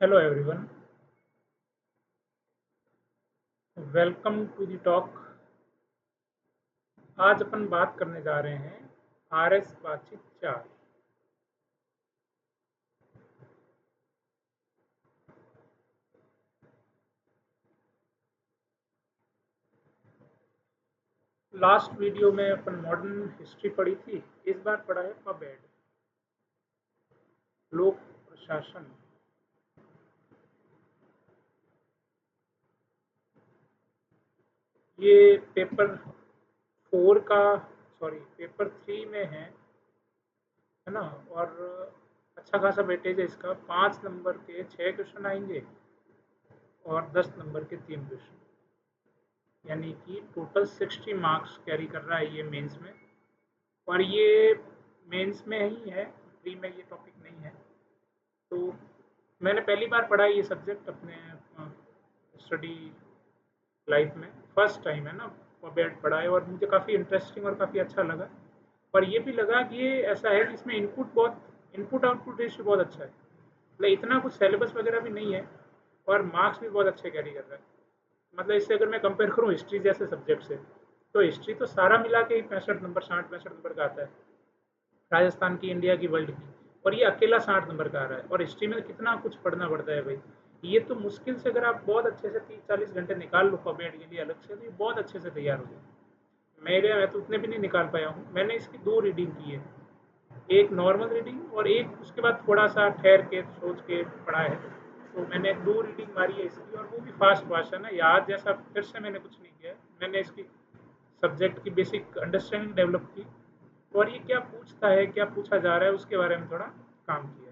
Hello everyone, welcome to the talk. आज अपन बात करने जा रहे हैं आरएस बातचीत 4। लास्ट वीडियो में अपन मॉडर्न हिस्ट्री पढ़ी थी। इस बार पढ़ा है पबेड, लोक प्रशासन। ये पेपर 4 का, सॉरी पेपर 3 में है ना। और अच्छा खासा वेटेज है इसका। 5 नंबर के 6 क्वेश्चन आएंगे और 10 नंबर के 3 क्वेश्चन, यानी कि टोटल 60 मार्क्स कैरी कर रहा है ये मेंस में। और ये मेंस में ही है, प्री में ये टॉपिक नहीं है। तो मैंने पहली बार पढ़ा ये सब्जेक्ट अपने स्टडी लाइफ में। फर्स्ट टाइम है ना पबेड पढ़ा है, और मुझे काफ़ी इंटरेस्टिंग और काफ़ी अच्छा लगा। और ये भी लगा कि ये ऐसा है कि इसमें इनपुट आउटपुट रेशियो बहुत अच्छा है। मतलब इतना कुछ सिलेबस वगैरह भी नहीं है, और मार्क्स भी बहुत अच्छे कैरी कर रहा है। मतलब इससे अगर मैं कंपेयर करूँ हिस्ट्री जैसे सब्जेक्ट से, तो हिस्ट्री तो सारा मिला के ही 65 नंबर 60 65 नंबर का आता है, राजस्थान की, इंडिया की, वर्ल्ड की। और ये अकेला 60 नंबर का आ रहा है। और हिस्ट्री में कितना कुछ पढ़ना पड़ता है भाई। ये तो मुश्किल से अगर आप बहुत अच्छे से 30 40 घंटे निकाल लो पबमेड के लिए अलग से, तो ये बहुत अच्छे से तैयार हो जाए। मैं तो उतने भी नहीं निकाल पाया हूँ। मैंने इसकी 2 रीडिंग की है, एक नॉर्मल रीडिंग और एक उसके बाद थोड़ा सा ठहर के सोच के पढ़ा है। तो मैंने 2 रीडिंग मारी है इसकी, और वो भी फास्ट भाषण है, याद जैसा फिर से मैंने कुछ नहीं किया है। मैंने इसकी सब्जेक्ट की बेसिक अंडरस्टैंडिंग डेवलप की, और ये क्या पूछता है, क्या पूछा जा रहा है, उसके बारे में थोड़ा काम किया है।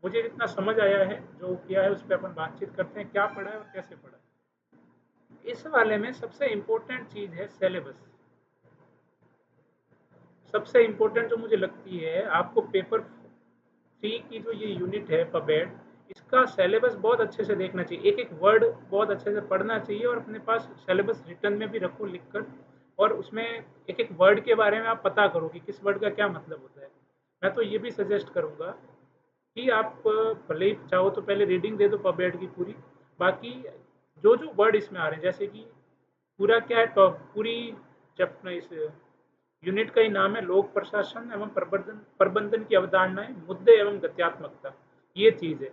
मुझे जितना समझ आया है, जो किया है, उस पर अपन बातचीत करते हैं, क्या पढ़ा है और कैसे पढ़ा है। इस वाले में सबसे इम्पोर्टेंट चीज़ है सिलेबस। सबसे इम्पोर्टेंट जो मुझे लगती है, आपको पेपर 3 की जो ये यूनिट है पबेड, इसका सिलेबस बहुत अच्छे से देखना चाहिए। एक एक वर्ड बहुत अच्छे से पढ़ना चाहिए, और अपने पास सिलेबस रिटर्न में भी रखो लिख कर। और उसमें एक एक वर्ड के बारे में आप पता करो कि किस वर्ड का क्या मतलब होता है। मैं तो ये भी सजेस्ट करूँगा कि आप भले ही चाहो तो पहले रीडिंग दे दो पबेड की पूरी। बाकी जो जो वर्ड इसमें आ रहे हैं, जैसे कि पूरा क्या है, टॉप पूरी चैप्टर इस यूनिट का ही नाम है लोक प्रशासन एवं प्रबंधन प्रबंधन की अवधारणाएं, मुद्दे एवं गत्यात्मकता। ये चीज है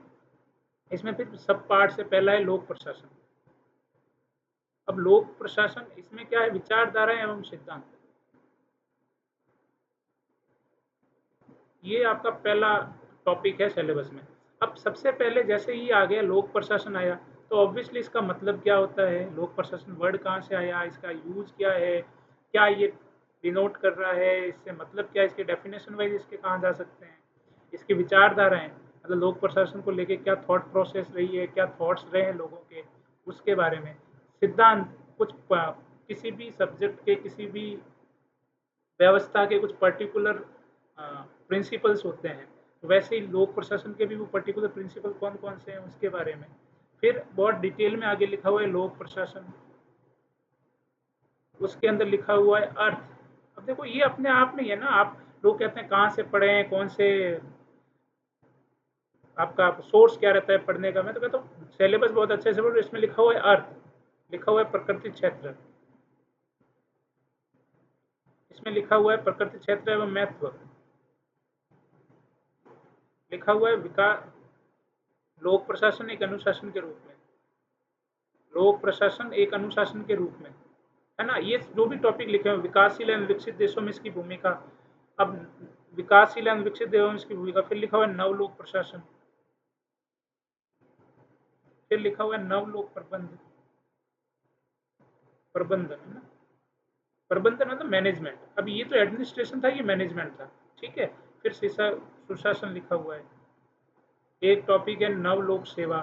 इसमें। फिर सब पार्ट से पहला है लोक प्रशासन। अब लोक प्रशासन इसमें क्या है, विचारधारा एवं सिद्धांत। ये आपका पहला टॉपिक है सिलेबस में। अब सबसे पहले जैसे ही आ गया लोक प्रशासन आया, तो ऑब्वियसली इसका मतलब क्या होता है, लोक प्रशासन वर्ड कहाँ से आया, इसका यूज क्या है, क्या ये डिनोट कर रहा है, इससे मतलब क्या है, इसके डेफिनेशन वाइज इसके कहाँ जा सकते हैं, इसकी विचारधाराएं, मतलब लोक प्रशासन को लेके क्या थॉट प्रोसेस रही है, क्या थॉट्स रहे हैं लोगों के, उसके बारे में। सिद्धांत, कुछ किसी भी सब्जेक्ट के, किसी भी व्यवस्था के कुछ पर्टिकुलर प्रिंसिपल्स होते हैं, तो वैसे ही लोक प्रशासन के भी वो पर्टिकुलर प्रिंसिपल कौन कौन से हैं उसके बारे में। फिर बहुत डिटेल में आगे लिखा हुआ है लोक प्रशासन, उसके अंदर लिखा हुआ है अर्थ। अब देखो ये अपने आप नहीं है ना, आप लोग कहते हैं कहाँ से पढ़े हैं, कौन से आपका सोर्स क्या रहता है पढ़ने का। मैं तो कहता हूँ सिलेबस बहुत अच्छे से पढ़ो। इसमें लिखा हुआ है अर्थ, लिखा हुआ है प्रकृति क्षेत्र, इसमें लिखा हुआ है प्रकृति क्षेत्र एवं महत्व, लिखा हुआ है विकास, लोक प्रशासन एक अनुशासन के रूप में, लोक प्रशासन एक अनुशासन के रूप में, है ना। ये जो भी टॉपिक लिखे हुए, विकासशील एवं विकसित देशों में इसकी भूमिका। अब विकासशील एवं विकसित देशों में इसकी भूमिका, फिर लिखा हुआ है नवलोक प्रशासन, फिर लिखा हुआ है नवलोक प्रबंधन, है ना। प्रबंधन मतलब मैनेजमेंट। अब ये तो एडमिनिस्ट्रेशन था, ये मैनेजमेंट था, ठीक है। फिर सुशासन लिखा हुआ है। एक टॉपिक है नवलोक सेवा।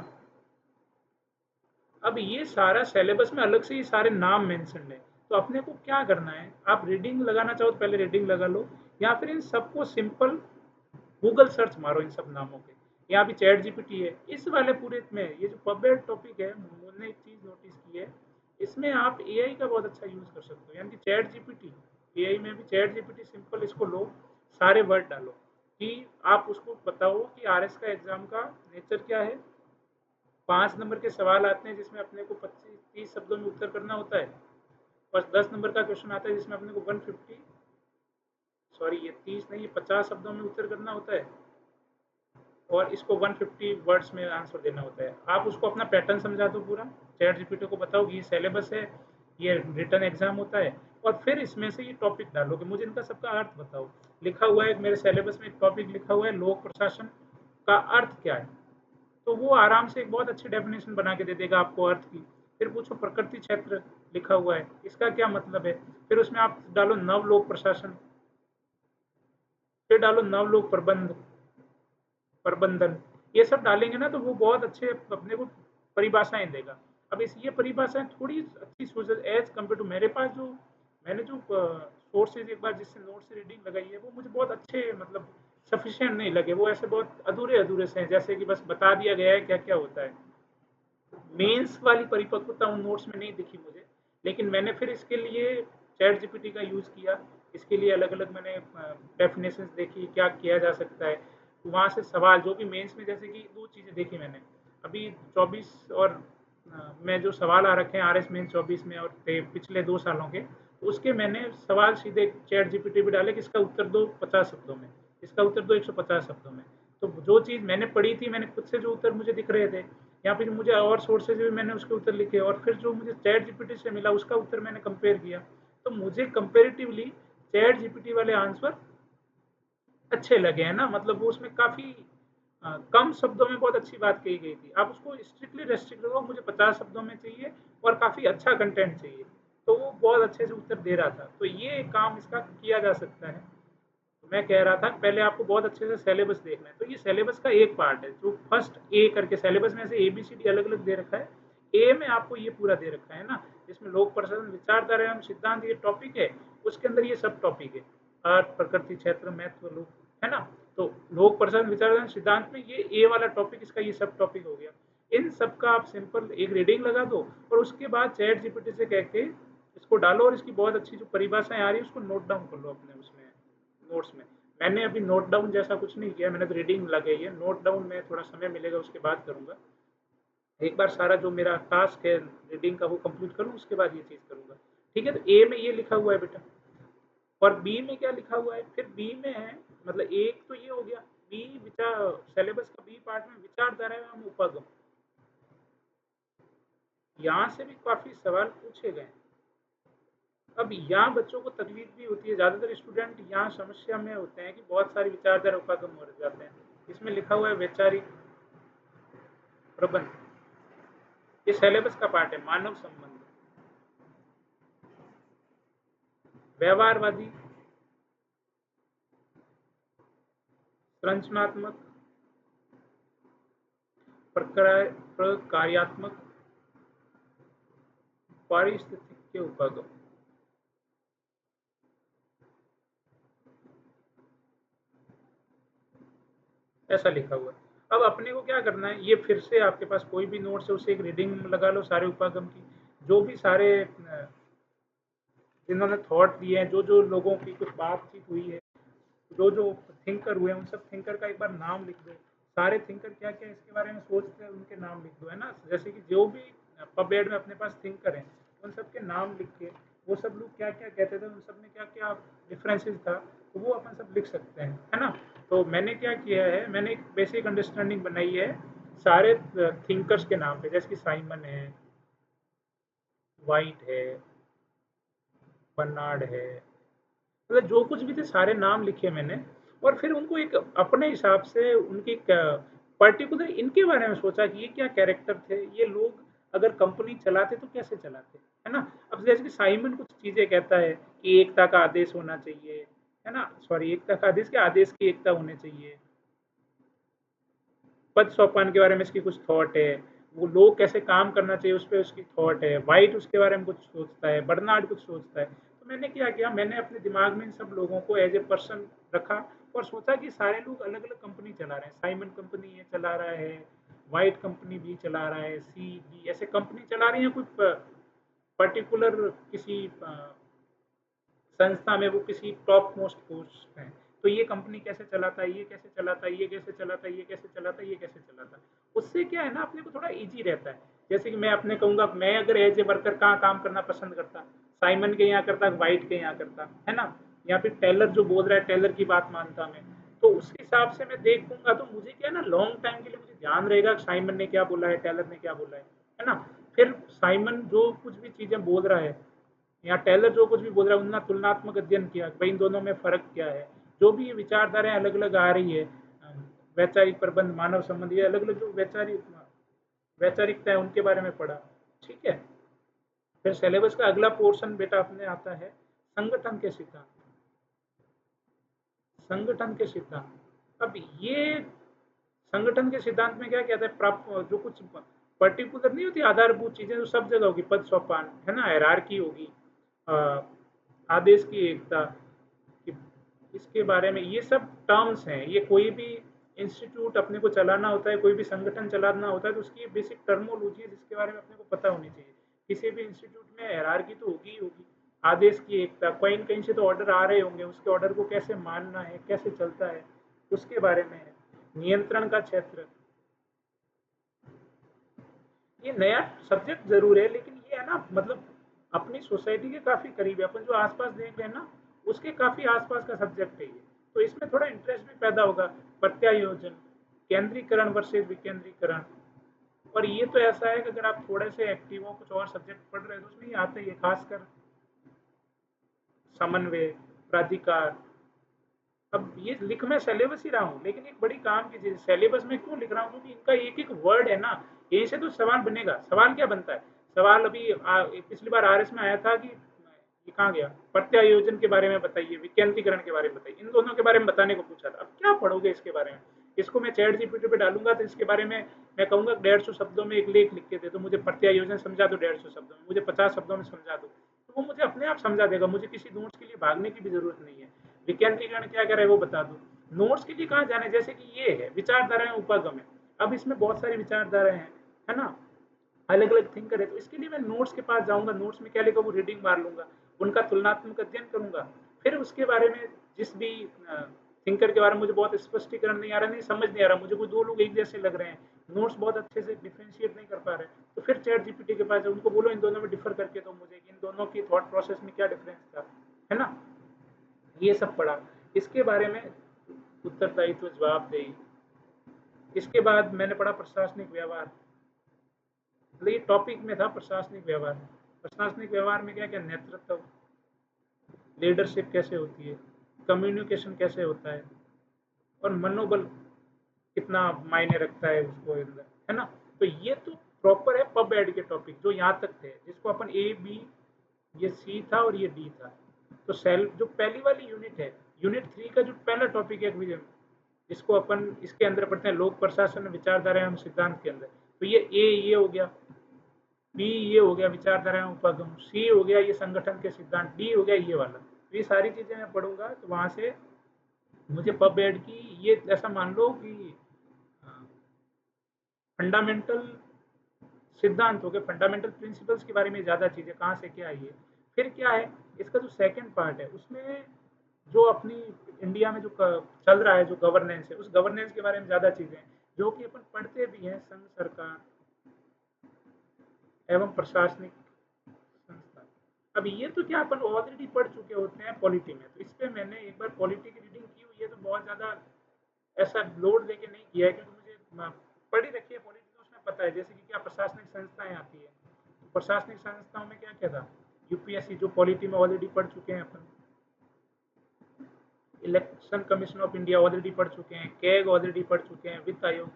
अब ये सारा सिलेबस में अलग से ये सारे नाम मेंशन है। तो अपने को क्या करना है, आप रीडिंग लगाना चाहो तो पहले रीडिंग लगा लो, या फिर इन सबको सिंपल गूगल सर्च मारो इन सब नामों के। यहाँ भी चैट जीपीटी है इस वाले पूरे में। ये जो पबमेड टॉपिक है, मैंने एक चीज़ नोटिस की है, इसमें आप एआई का बहुत अच्छा यूज़ कर सकते हो, यानी कि चैट जीपीटी। एआई में भी चैट जीपीटी, सिंपल इसको लो, सारे वर्ड डालो कि आप उसको बताओ कि आरएस का एग्ज़ाम का नेचर क्या है, 5 नंबर के सवाल आते हैं जिसमें अपने को 25-30 शब्दों में उत्तर करना होता है, और 10 नंबर का क्वेश्चन आता है जिसमें अपने को 150 सॉरी ये 30 नहीं, 50 शब्दों में उत्तर करना होता है, और इसको 150 वर्ड्स में आंसर देना होता है। आप उसको अपना पैटर्न समझा दो पूरा, चैट जीपीटी को बताओ कि ये सिलेबस है, ये रिटन एग्जाम होता है, और फिर इसमें से ये टॉपिक डालो कि मुझे इनका सबका अर्थ बताओ। लिखा हुआ है मेरे सिलेबस में, एक टॉपिक लिखा हुआ है लोक प्रशासन का अर्थ क्या है, तो वो आराम से एक बहुत अच्छी डेफिनेशन बना के दे देगा आपको अर्थ की। फिर पूछो प्रकृति क्षेत्र लिखा हुआ है, इसका क्या मतलब है, फिर उसमें आप डालो नवलोक प्रशासन, फिर डालो नवलोक प्रबंधन, ये सब डालेंगे ना तो वो बहुत अच्छे अपने को परिभाषाएं देगा। अब इस ये परिभाषाएं थोड़ी अच्छी सोच एज कम्पेयर टू मेरे पास जो मैंने जो सोर्सेज एक बार जिससे नोट से रीडिंग लगाई है वो मुझे बहुत अच्छे मतलब सफिशिएंट नहीं लगे, वो ऐसे बहुत अधूरे अधूरे से हैं, जैसे कि बस बता दिया गया है क्या क्या होता है। मेंस वाली परिपक्वता उन नोट्स में नहीं दिखी मुझे, लेकिन मैंने फिर इसके लिए चैट जीपीटी का यूज़ किया, इसके लिए अलग अलग मैंने डेफिनेशंस देखी क्या किया जा सकता है, वहाँ से सवाल जो भी मेंस में जैसे कि दो चीज़ें देखी मैंने अभी 24 और में जो सवाल आ रखे हैं आर एस मेन 24 में और पिछले 2 सालों के, उसके मैंने सवाल सीधे चैट जीपीटी पे डाले कि इसका उत्तर दो 50 शब्दों में, इसका उत्तर दो 150 शब्दों में। तो जो चीज़ मैंने पढ़ी थी, मैंने खुद से जो उत्तर मुझे दिख रहे थे, या फिर मुझे और सोर्सेज भी मैंने उसके उत्तर लिखे, और फिर जो मुझे चैट जीपीटी से मिला उसका उत्तर मैंने कंपेयर किया, तो मुझे कंपेरेटिवली चैट जीपीटी वाले आंसर अच्छे लगे हैं ना, मतलब वो उसमें काफ़ी कम शब्दों में बहुत अच्छी बात कही गई थी। आप उसको स्ट्रिक्टली रेस्ट्रिक्ट करो, मुझे 50 शब्दों में चाहिए और काफ़ी अच्छा कंटेंट चाहिए, तो वो बहुत अच्छे से उत्तर दे रहा था। तो ये काम इसका किया जा सकता है। तो मैं कह रहा था पहले आपको बहुत अच्छे से सिलेबस देखना है, तो ये सिलेबस का एक पार्ट है जो फर्स्ट ए करके सिलेबस में से ABCD अलग अलग दे रखा है। ए में आपको ये पूरा दे रखा है ना, जिसमें लोक प्रशासन विचारधारा एवं सिद्धांत ये टॉपिक है, उसके अंदर ये सब टॉपिक है, अर्थ प्रकृति क्षेत्र महत्व लोक, है ना। तो लोक प्रशासन विचारधारा सिद्धांत में ये ए वाला टॉपिक, इसका ये सब टॉपिक हो गया। इन सब का आप सिंपल एक रीडिंग लगा दो, और उसके बाद चैट जीपीटी से कह के इसको डालो, और इसकी बहुत अच्छी जो परिभाषाएं आ रही है उसको नोट डाउन कर लो अपने उसमें नोट्स में। मैंने अभी नोट डाउन जैसा कुछ नहीं किया, मैंने तो रीडिंग लगाई है, नोट डाउन में थोड़ा समय मिलेगा उसके बाद करूँगा। एक बार सारा जो मेरा टास्क है रीडिंग का वो कंप्लीट करूँ, उसके बाद ये चीज़ करूँगा। ठीक है, तो ए में ये लिखा हुआ है बेटा, और बी में क्या लिखा हुआ है, फिर बी में है, मतलब एक तो ये हो गया, बी विचार सिलेबस का बी पार्ट में विचारधारा एवं उपागम, यहाँ से भी काफ़ी सवाल पूछे गए। अब यहाँ बच्चों को तकलीफ भी होती है, ज़्यादातर स्टूडेंट यहाँ समस्या में होते हैं कि बहुत सारी विचारधारा उपागम हो जाते हैं। इसमें लिखा हुआ है वैचारिक प्रबंध, ये सिलेबस का पार्ट है। मानव संबंध, व्यवहारवादी, संरचनात्मक, प्रकार्यात्मक, पारिस्थितिक उपागम, ऐसा लिखा हुआ है। अब अपने को क्या करना है, ये फिर से आपके पास कोई भी नोट्स है उसे एक रीडिंग लगा लो सारे उपागम की, जो भी सारे जिन्होंने थॉट दिए हैं, जो जो लोगों की कुछ बातचीत हुई है, जो जो थिंकर हुए हैं, उन सब थिंकर का एक बार नाम लिख दो। सारे थिंकर क्या क्या इसके बारे में सोचते हैं उनके नाम लिख दो, है ना। जैसे कि जो भी पबमेड में अपने पास थिंकर हैं, उन सब के नाम लिख के वो सब लोग क्या क्या कहते थे, उन सब में क्या क्या डिफरेंसेस था, तो वो अपन सब लिख सकते हैं, है ना। तो मैंने क्या किया है, मैंने एक बेसिक अंडरस्टैंडिंग बनाई है सारे थिंकर्स के नाम पे, जैसे कि साइमन है, वाइट है, बर्नार्ड है, मतलब जो कुछ भी थे सारे नाम लिखे मैंने, और फिर उनको एक अपने हिसाब से उनकी पर्टिकुलर इनके बारे में सोचा कि ये क्या कैरेक्टर थे, ये लोग अगर कंपनी चलाते तो कैसे चलाते, है ना। अब जैसे कि साइमन कुछ चीजें कहता है कि एकता का आदेश होना चाहिए, है ना, सॉरी एकता का आदेश, के आदेश की एकता होनी चाहिए। पद सोपान के बारे में इसकी कुछ थॉट है, वो लोग कैसे काम करना चाहिए उस पर उसकी थॉट है। वाइट उसके बारे में कुछ सोचता है, बर्नार्ड कुछ सोचता है। तो मैंने क्या किया, मैंने अपने दिमाग में इन सब लोगों को एज ए पर्सन रखा, और सोचा कि सारे लोग अलग अलग कंपनी चला रहे हैं, साइमन कंपनी ये चला रहा है, वाइट कंपनी भी चला रहा है, सी बी ऐसे कंपनी चला रही है, कुछ पर्टिकुलर किसी संस्था में वो किसी टॉप मोस्ट पोस्ट हैं। तो ये कंपनी कैसे चलाता है, ये कैसे चलाता है, ये कैसे चलाता है, ये कैसे चलाता है, ये कैसे चलाता है। उससे क्या है ना, अपने को थोड़ा ईज़ी रहता है। जैसे कि मैं अपने कहूँगा, मैं अगर एज़ ए वर्कर कहाँ काम करना पसंद करता, साइमन के यहाँ करता, व्हाइट के यहाँ करता, है ना? या फिर टेलर जो बोल रहा है, टेलर की बात मानता मैं। तो उस हिसाब से मैं देखूँगा, तो मुझे क्या है ना, लॉन्ग टाइम के लिए मुझे ध्यान रहेगा कि साइमन ने क्या बोला है, टेलर ने क्या बोला है ना? फिर साइमन जो कुछ भी चीज़ें बोल रहा है या टेलर जो कुछ भी बोल रहा है, उनका तुलनात्मक अध्ययन किया भाई, इन दोनों में फ़र्क क्या है। जो भी ये विचारधाराएँ अलग-अलग आ रही है, वैचारिक प्रबंध, मानव संबंध, ये अलग-अलग जो वैचारिकता है, उनके बारे में पढ़ा। ठीक है? फिर सिलेबस का अगला पोर्शन बेटा अपने आता है संगठन के सिद्धांत। संगठन के सिद्धांत। अब ये संगठन के सिद्धांत में क्या कहता है, प्राप्त जो कुछ पर्टिकुलर नहीं होती आधारभूत चीजें, जो सब जगह होगी, पद सोपान, है ना, हायरार्की होगी, अ, आदेश की एकता, इसके बारे में ये सब टर्म्स हैं। ये कोई भी इंस्टीट्यूट अपने को चलाना होता है, कोई भी संगठन चलाना होता है, तो उसकी बेसिक टर्मोलॉजी है जिसके बारे में अपने को पता होनी चाहिए। किसी भी इंस्टीट्यूट में हायरार्की तो होगी ही होगी, आदेश की एकता, कहीं न कहीं से तो ऑर्डर आ रहे होंगे, उसके ऑर्डर को कैसे मानना है, कैसे चलता है, उसके बारे में है। नियंत्रण का क्षेत्र, ये नया सब्जेक्ट ज़रूर है, लेकिन ये है ना, मतलब अपनी सोसाइटी के काफ़ी करीब है। अपन जो आस-पास देख रहे हैं ना, उसके काफ़ी आस-पास का सब्जेक्ट है ये। तो इसमें थोड़ा इंटरेस्ट भी पैदा होगा। प्रत्यायोजन, केंद्रीकरण वर्सेस विकेंद्रीकरण। और ये तो ऐसा है कि अगर आप थोड़े से एक्टिव हो, कुछ और सब्जेक्ट पढ़ रहे हो, तो उसमें ये आता ही है, खासकर समन्वय, प्राधिकार। अब ये लिख मैं सिलेबस ही रहा हूँ, लेकिन एक बड़ी काम की चीज़ सिलेबस में क्यों लिख रहा हूँ, क्योंकि इनका एक-एक वर्ड है ना, यहीं से तो सवाल बनेगा। सवाल क्या बनता है? सवाल अभी पिछली बार आरएस में आया था कि ये कहाँ गया? प्रत्यायोजन के बारे में बताइए, विकेंद्रीकरण के बारे में बताइए। इन दोनों के बारे में बताने को पूछा था। अब क्या पढ़ोगे इसके बारे में? इसको मैं चैट जीपीटी पे डालूँगा, तो इसके बारे में मैं कहूँगा 150 शब्दों में एक लेख लिख के दे दो, मुझे प्रत्यायोजन समझा दो 150 शब्दों में, मुझे 50 शब्दों में समझा दो। तो वो मुझे अपने आप समझा देगा, मुझे किसी नोट्स के लिए भागने की भी ज़रूरत नहीं है। विकेंद्रीकरण क्या करे वो बता दो। नोट्स के लिए कहाँ जाना है? जैसे कि ये है विचारधाराएं उपागम है। अब इसमें बहुत सारी विचारधाराएं हैं, है ना, अलग अलग थिंकर है, तो इसके लिए मैं नोट्स के पास जाऊंगा, नोट्स में क्या लिखा वो रीडिंग मार लूंगा, उनका तुलनात्मक अध्ययन करूंगा। फिर उसके बारे में जिस भी थिंकर के बारे में मुझे बहुत स्पष्टीकरण नहीं आ रहा, नहीं समझ नहीं आ रहा, मुझे कोई दो लोग एक जैसे लग रहे हैं, नोट्स बहुत अच्छे से डिफ्रेंशिएट नहीं कर पा रहे, तो फिर चैट जीपीटी के पास जाओ, उनको बोलो इन दोनों में डिफर करके दो मुझे, इन दोनों की थॉट प्रोसेस में क्या डिफरेंस था, है ना। ये सब पढ़ा। इसके बारे में उत्तरदायित्व, जवाबदेही। इसके बाद मैंने पढ़ा प्रशासनिक व्यवहार। मतलब ये टॉपिक में था प्रशासनिक व्यवहार। प्रशासनिक व्यवहार में क्या क्या, नेतृत्व, लीडरशिप कैसे होती है, कम्युनिकेशन कैसे होता है, और मनोबल कितना मायने रखता है उसको अंदर, है ना। तो ये तो प्रॉपर है पब एड के टॉपिक जो यहाँ तक थे, जिसको अपन ए बी, ये सी था और ये डी था। तो सेल जो पहली वाली यूनिट है, यूनिट 3 का जो पहला टॉपिक है विजन, जिसको अपन इसके अंदर पढ़ते हैं लोक प्रशासन विचारधारा एवं सिद्धांत के अंदर, तो ये हो गया, बी ये हो गया विचारधारा एवं उपागम, सी हो गया ये संगठन के सिद्धांत, डी हो गया ये वाला। तो ये सारी चीजें मैं पढ़ूंगा, तो वहां से मुझे पब एड की, ये ऐसा मान लो कि फंडामेंटल सिद्धांत हो गए, फंडामेंटल प्रिंसिपल्स के बारे में ज़्यादा चीज़ें कहाँ से क्या आई है। फिर क्या है, इसका जो सेकंड पार्ट है उसमें जो अपनी इंडिया में जो चल रहा है, जो गवर्नेंस है, उस गवर्नेंस के बारे में ज़्यादा चीज़ें हैं जो कि अपन पढ़ते भी हैं, संघ सरकार एवं प्रशासनिक संस्था। अब ये तो क्या अपन ऑलरेडी पढ़ चुके होते हैं पॉलिटी में, तो इस पर मैंने एक बार पॉलिटी की रीडिंग की हुई है, तो बहुत ज़्यादा ऐसा लोड लेके नहीं किया है, क्योंकि मुझे पढ़ी रखी है पॉलिटी, तो उसमें पता है जैसे कि क्या प्रशासनिक संस्थाएं आती है। तो प्रशासनिक संस्थाओं में क्या क्या था, यूपीएससी जो पॉलिटी में ऑलरेडी पढ़ चुके हैं अपन, election commission of India already पढ़ चुके हैं, कैग ऑलरेडी पढ़ चुके हैं, वित्त आयोग।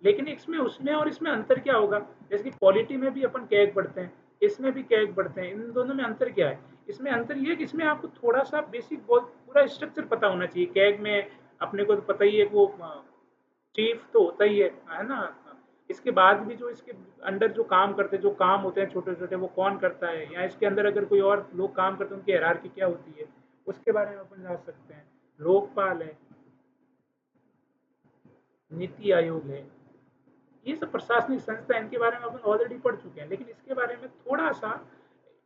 लेकिन इसमें उसमें और इसमें अंतर क्या होगा, जैसे कि पॉलिटी में भी अपन कैग पढ़ते हैं, इसमें भी कैग पढ़ते हैं, इन दोनों में अंतर क्या है? इसमें अंतर ये है कि इसमें आपको थोड़ा सा बेसिक बहुत पूरा स्ट्रक्चर पता होना चाहिए। कैग में अपने को तो पता ही है वो चीफ तो होता ही है ना। इसके बाद भी जो इसके अंडर जो काम करते हैं, जो काम होते हैं छोटे छोटे, वो कौन करता है, या इसके अंदर अगर कोई और लोग काम करते हैं उनकी हायरार्की क्या होती है, उसके बारे में अपन जान सकते हैं। लोकपाल है, नीति आयोग है, ये सब प्रशासनिक संस्था है, इनके बारे में अपन ऑलरेडी पढ़ चुके हैं, लेकिन इसके बारे में थोड़ा सा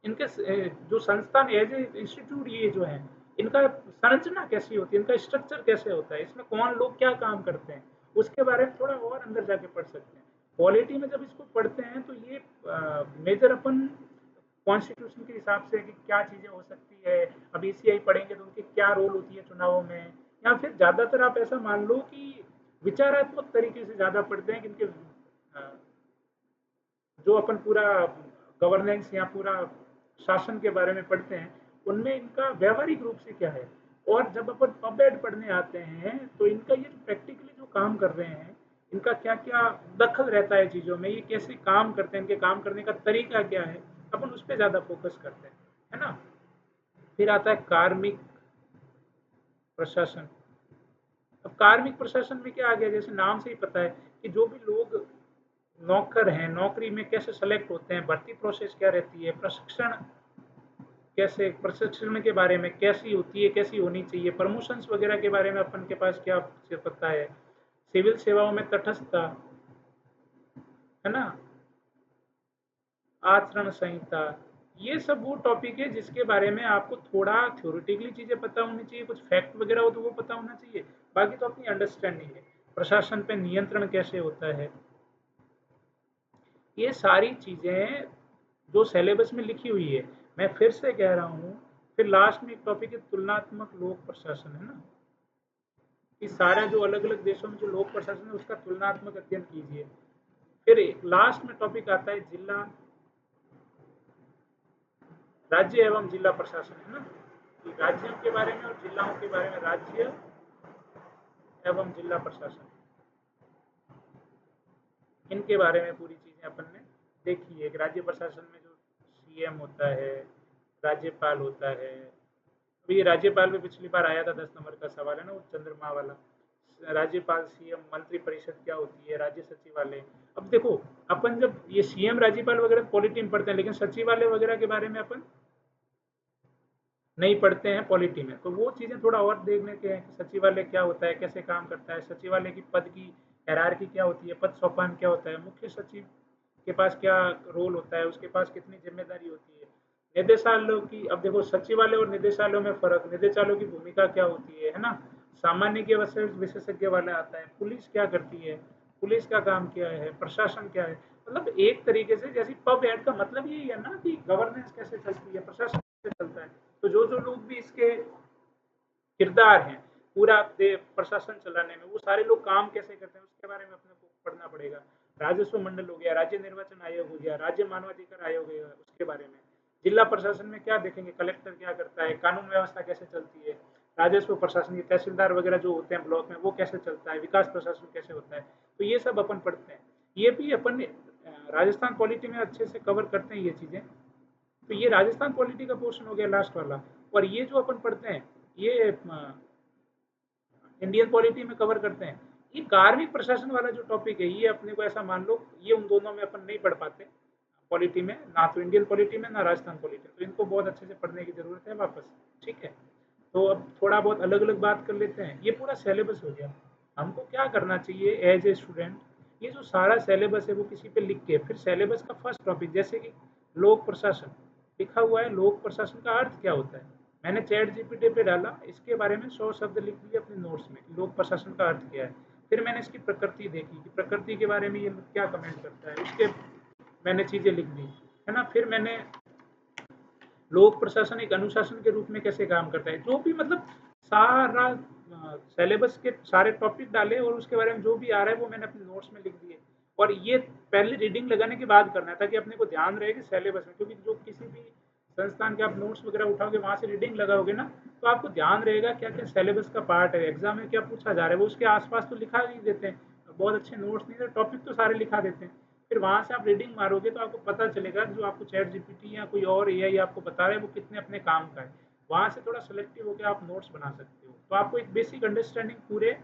इनके जो संस्थान एज ए इंस्टीट्यूट ये जो है, इनका संरचना कैसी होती है, इनका स्ट्रक्चर कैसे होता है, इसमें कौन लोग क्या काम करते हैं, उसके बारे में थोड़ा और अंदर जाके पढ़ सकते हैं। पॉलिटी में जब इसको पढ़ते हैं तो ये मेजर अपन कॉन्स्टिट्यूशन के हिसाब से कि क्या चीज़ें हो सकती है, अब ईसीआई पढ़ेंगे तो उनकी क्या रोल होती है चुनावों में, या फिर ज़्यादातर आप ऐसा मान लो कि विचारात्मक तरीके से ज़्यादा पढ़ते हैं कि इनके जो अपन पूरा गवर्नेंस या पूरा शासन के बारे में पढ़ते हैं, उनमें इनका व्यावहारिक रूप से क्या है। और जब अपन पब एड पढ़ने आते हैं तो इनका ये प्रैक्टिकली जो काम कर रहे हैं, इनका क्या क्या दखल रहता है चीज़ों में, ये कैसे काम करते हैं, इनके काम करने का तरीका क्या है, अपन उस पर ज़्यादा फोकस करते हैं, है ना। फिर आता है कार्मिक प्रशासन। अब कार्मिक प्रशासन में क्या आ गया, जैसे नाम से ही पता है कि जो भी लोग नौकर हैं, नौकरी में कैसे सेलेक्ट होते हैं, भर्ती प्रोसेस क्या रहती है, प्रशिक्षण कैसे, प्रशिक्षण के बारे में कैसी होती है, कैसी होनी चाहिए, प्रमोशंस वगैरह के बारे में अपन के पास क्या पता है, सिविल सेवाओं में तटस्थता, है ना, आचरण संहिता, ये सब वो टॉपिक है जिसके बारे में आपको थोड़ा थ्योरेटिकली चीजें पता होनी चाहिए, कुछ फैक्ट वगैरह हो तो वो पता होना चाहिए, बाकी तो अपनी अंडरस्टैंडिंग है। प्रशासन पे नियंत्रण कैसे होता है, ये सारी चीजें जो सिलेबस में लिखी हुई है। मैं फिर से कह रहा हूँ, फिर लास्ट में एक टॉपिक है तुलनात्मक लोक प्रशासन, है ना, कि सारा जो अलग अलग देशों में जो लोक प्रशासन है उसका तुलनात्मक अध्ययन कीजिए। फिर लास्ट में टॉपिक आता है जिला, राज्य एवं जिला प्रशासन, है ना, कि राज्यों के बारे में और जिलाओं के बारे में, राज्य एवं जिला प्रशासन, इनके बारे में पूरी चीजें अपन ने देखी है। राज्य प्रशासन में जो सीएम होता है, राज्यपाल होता है, तो ये राज्यपाल में पिछली बार आया था 10 नंबर का सवाल, है ना, वो चंद्रमा वाला। राज्यपाल, सीएम, मंत्री परिषद क्या होती है, राज्य सचिवालय। अब देखो, अपन जब ये सीएम राज्यपाल वगैरह पॉलिटी में पढ़ते हैं, लेकिन सचिवालय वगैरह के बारे में अपन नहीं पढ़ते हैं पॉलिटी में, तो वो चीज़ें थोड़ा और देखने के हैं कि सचिवालय क्या होता है, कैसे काम करता है, सचिवालय की पद की हायरार्की क्या होती है, पद सोपान क्या होता है, मुख्य सचिव के पास क्या रोल होता है, उसके पास कितनी जिम्मेदारी होती है, निदेशालयों की। अब देखो, सचिवालय और निदेशालयों में फर्क, निदेशालयों की भूमिका क्या होती है ना, सामान्य के विशेषज्ञ वाला आता है, पुलिस क्या करती है, पुलिस का काम क्या है, प्रशासन क्या है। मतलब एक तरीके से जैसे पब एड का मतलब यही है ना कि गवर्नेंस कैसे चलती है, प्रशासन कैसे चलता है। तो जो जो लोग भी इसके किरदार हैं पूरा प्रशासन चलाने में, वो सारे लोग काम कैसे करते हैं उसके बारे में अपने को पढ़ना पड़ेगा। राजस्व मंडल हो गया, राज्य निर्वाचन आयोग हो गया, राज्य मानवाधिकार आयोग है, उसके बारे में। जिला प्रशासन में क्या देखेंगे, कलेक्टर क्या करता है, कानून व्यवस्था कैसे चलती है, राजस्व प्रशासन, ये तहसीलदार वगैरह जो होते हैं ब्लॉक में, वो कैसे चलता है, विकास प्रशासन कैसे होता है। तो ये सब अपन पढ़ते हैं, ये भी अपन राजस्थान पॉलिटी में अच्छे से कवर करते हैं ये चीज़ें। तो ये राजस्थान पॉलिटी का पोर्शन हो गया लास्ट वाला। और ये जो अपन पढ़ते हैं, ये इंडियन पॉलिटी में कवर करते हैं। ये कार्मिक प्रशासन वाला जो टॉपिक है, ये अपने को ऐसा मान लो, ये उन दोनों में अपन नहीं पढ़ पाते पॉलिटी में, ना तो इंडियन पॉलिटी में ना राजस्थान पॉलिटी में, तो इनको बहुत अच्छे से पढ़ने की जरूरत है वापस। ठीक है, तो अब थोड़ा बहुत अलग अलग बात कर लेते हैं। ये पूरा सिलेबस हो गया। हमको क्या करना चाहिए एज ए स्टूडेंट, ये जो सारा सिलेबस है वो किसी पे लिख के, फिर सिलेबस का फर्स्ट टॉपिक जैसे कि लोक प्रशासन लिखा हुआ है, लोक प्रशासन का अर्थ क्या होता है, मैंने चैट जीपीटी पे डाला, इसके बारे में 100 शब्द लिख दिए अपने नोट्स में कि लोक प्रशासन का अर्थ क्या है। फिर मैंने इसकी प्रकृति देखी कि प्रकृति के बारे में ये क्या कमेंट करता है, उसके मैंने चीज़ें लिख दी, है ना। फिर मैंने लोक प्रशासन एक अनुशासन के रूप में कैसे काम करता है, जो भी मतलब सारा सिलेबस के सारे टॉपिक डाले और उसके बारे में जो भी आ रहा है वो मैंने अपने नोट्स में लिख दिए। और ये पहले रीडिंग लगाने के बाद करना है ताकि अपने को ध्यान रहे कि सिलेबस में, क्योंकि जो किसी भी संस्थान के आप नोट्स वगैरह उठाओगे वहाँ से रीडिंग लगाओगे ना, तो आपको ध्यान रहेगा क्या क्या सिलेबस का पार्ट है, एग्जाम में क्या पूछा जा रहा है, वो उसके आसपास तो लिखा ही देते हैं। बहुत अच्छे नोट्स नहीं, टॉपिक तो सारे लिखा देते हैं। फिर वहाँ से आप रीडिंग मारोगे तो आपको पता चलेगा कि जो आपको चैट जीपीटी या कोई और एआई आपको बता रहा है वो कितने अपने काम का है। वहाँ से थोड़ा सेलेक्टिव होकर आप नोट्स बना सकते हो, तो आपको एक बेसिक अंडरस्टैंडिंग पूरे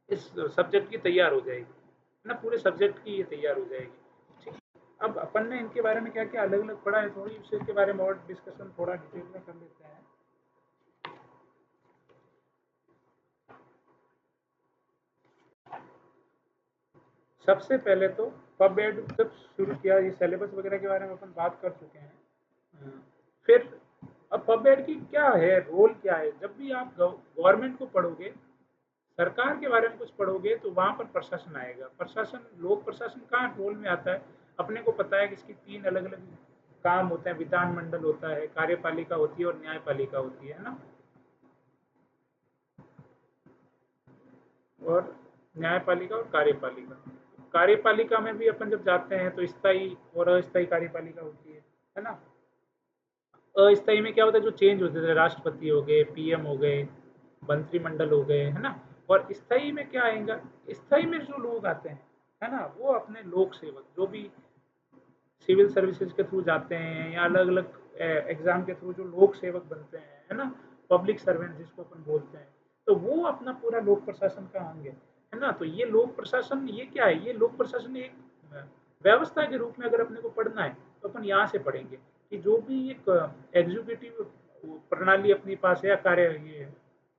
इस सब्जेक्ट की तैयार हो जाएगी, है ना, पूरे सब्जेक्ट की ये तैयार हो जाएगी। ठीक है, अब अपन ने इनके बारे में क्या क्या अलग अलग पढ़ा है, थोड़ी उसके बारे में और डिस्कशन थोड़ा डिटेल में कर लेते हैं। सबसे पहले तो पबमेड जब शुरू किया, ये सिलेबस वगैरह के बारे में अपन बात कर चुके हैं। फिर अब पबमेड की क्या है, रोल क्या है? जब भी आप गवर्नमेंट को पढ़ोगे, सरकार के बारे में कुछ पढ़ोगे, तो वहाँ पर प्रशासन आएगा। प्रशासन, लोक प्रशासन कहाँ रोल में आता है? अपने को पता है कि इसकी 3 अलग-अलग काम होते हैं, विधानमंडल होता है, कार्यपालिका होती है और न्यायपालिका होती है ना? और न्यायपालिका और कार्यपालिका। कार्यपालिका में भी अपन जब जाते हैं तो स्थायी और अस्थायी कार्यपालिका होती है ना? अस्थायी में क्या होता है, जो चेंज होते थे, राष्ट्रपति हो गए, पीएम हो गए, मंत्रिमंडल हो गए, है ना? और स्थायी में क्या आएगा? स्थायी में जो लोग आते हैं, है ना, वो अपने लोक सेवक, जो भी सिविल सर्विसेज के थ्रू जाते हैं या अलग अलग एग्जाम के थ्रू जो लोक सेवक बनते हैं, है ना, पब्लिक सर्वेंट जिसको अपन बोलते हैं, तो वो अपना पूरा लोक प्रशासन का होंगे, है ना? तो ये लोक प्रशासन, ये क्या है? ये लोक प्रशासन एक व्यवस्था के रूप में अगर अपने को पढ़ना है, तो अपन यहाँ से पढ़ेंगे कि जो भी एक एग्जीक्यूटिव प्रणाली अपने पास है, या ये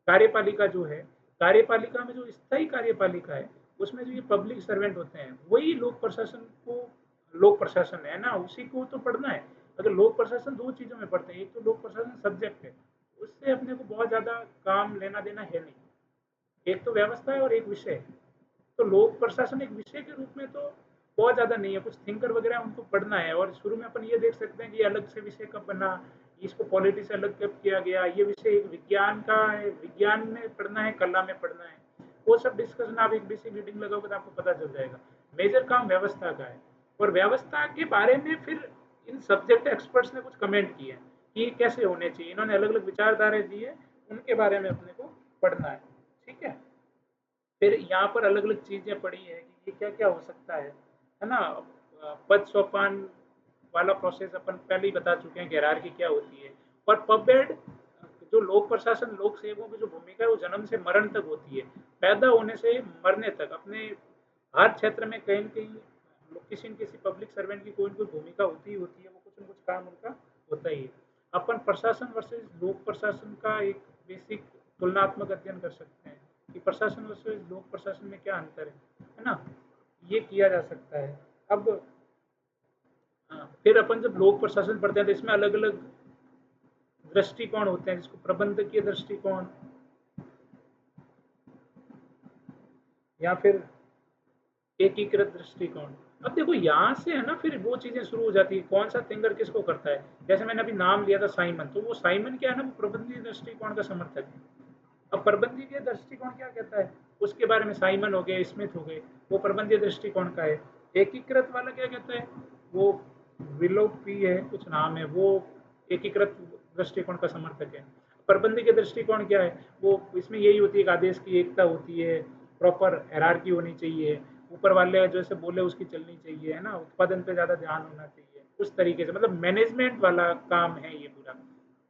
कार्यपालिका जो है, कार्यपालिका में जो स्थायी कार्यपालिका है, उसमें जो ये पब्लिक सर्वेंट होते हैं, वही लोक प्रशासन को, लोक प्रशासन है ना, उसी को तो पढ़ना है। अगर लोक प्रशासन दो चीजों में पढ़ते हैं, एक तो लोक प्रशासन सब्जेक्ट है, उससे अपने को बहुत ज्यादा काम लेना देना है नहीं। एक तो व्यवस्था है और एक विषय है। तो लोक प्रशासन एक विषय के रूप में तो बहुत ज़्यादा नहीं है, कुछ थिंकर वगैरह उनको पढ़ना है, और शुरू में अपन ये देख सकते हैं कि अलग से विषय कब बना, इसको पॉलिटी से अलग कब किया गया, ये विषय एक विज्ञान का है, विज्ञान में पढ़ना है, कला में पढ़ना है, वो सब डिस्कशन आप एक बेसिक रीडिंग लगाओगे तो आपको पता चल जाएगा। मेजर काम व्यवस्था का है, और व्यवस्था के बारे में फिर इन सब्जेक्ट एक्सपर्ट्स ने कुछ कमेंट किए हैं कि ये कैसे होने चाहिए, इन्होंने अलग अलग विचारधाराएं दी है, उनके बारे में अपने को पढ़ना है। ठीक है, फिर यहाँ पर अलग अलग चीजें पड़ी है कि ये क्या क्या हो सकता है ना? पद सोपान वाला प्रोसेस अपन पहले ही बता चुके हैं, हायरार्की क्या होती है। और पबमेड, जो लोक प्रशासन, लोक सेवकों की जो भूमिका है, वो जन्म से मरण तक होती है, पैदा होने से मरने तक। अपने हर क्षेत्र में कहीं न कहीं किसी न किसी पब्लिक सर्वेंट की कोई न कोई भूमिका होती ही होती है, वो कुछ न कुछ काम उनका होता ही है। अपन प्रशासन वर्सेस लोक प्रशासन का एक बेसिक तुलनात्मक अध्ययन कर सकते हैं कि प्रशासन वर्सेस लोक प्रशासन में क्या अंतर है ना? ये किया जा सकता है। अब फिर अपन जब लोक प्रशासन पढ़ते हैं, तो इसमें अलग अलग दृष्टिकोण होते हैं, जिसको प्रबंधकीय दृष्टिकोण या फिर एकीकृत दृष्टिकोण। अब देखो यहाँ से है ना, फिर वो चीजें शुरू हो जाती है, कौन सा थिंकर किसको करता है। जैसे मैंने अभी नाम लिया था साइमन, तो वो साइमन क्या है ना, वो प्रबंधीय दृष्टिकोण का समर्थक है। अब प्रबंधीय दृष्टिकोण क्या कहता है, उसके बारे में साइमन हो गए, स्मिथ हो गए, वो प्रबंधीय दृष्टिकोण का है। एकीकृत वाला क्या कहता है, वो विलोपी है, कुछ नाम है, वो एकीकृत दृष्टिकोण का समर्थक है। प्रबंधकीय दृष्टिकोण क्या है, वो इसमें यही होती है कि आदेश की एकता होती है, प्रॉपर हायरार्की होनी चाहिए, ऊपर वाले जैसे बोले उसकी चलनी चाहिए, है ना, उत्पादन पे ज़्यादा ध्यान होना चाहिए, उस तरीके से, मतलब मैनेजमेंट वाला काम है ये पूरा,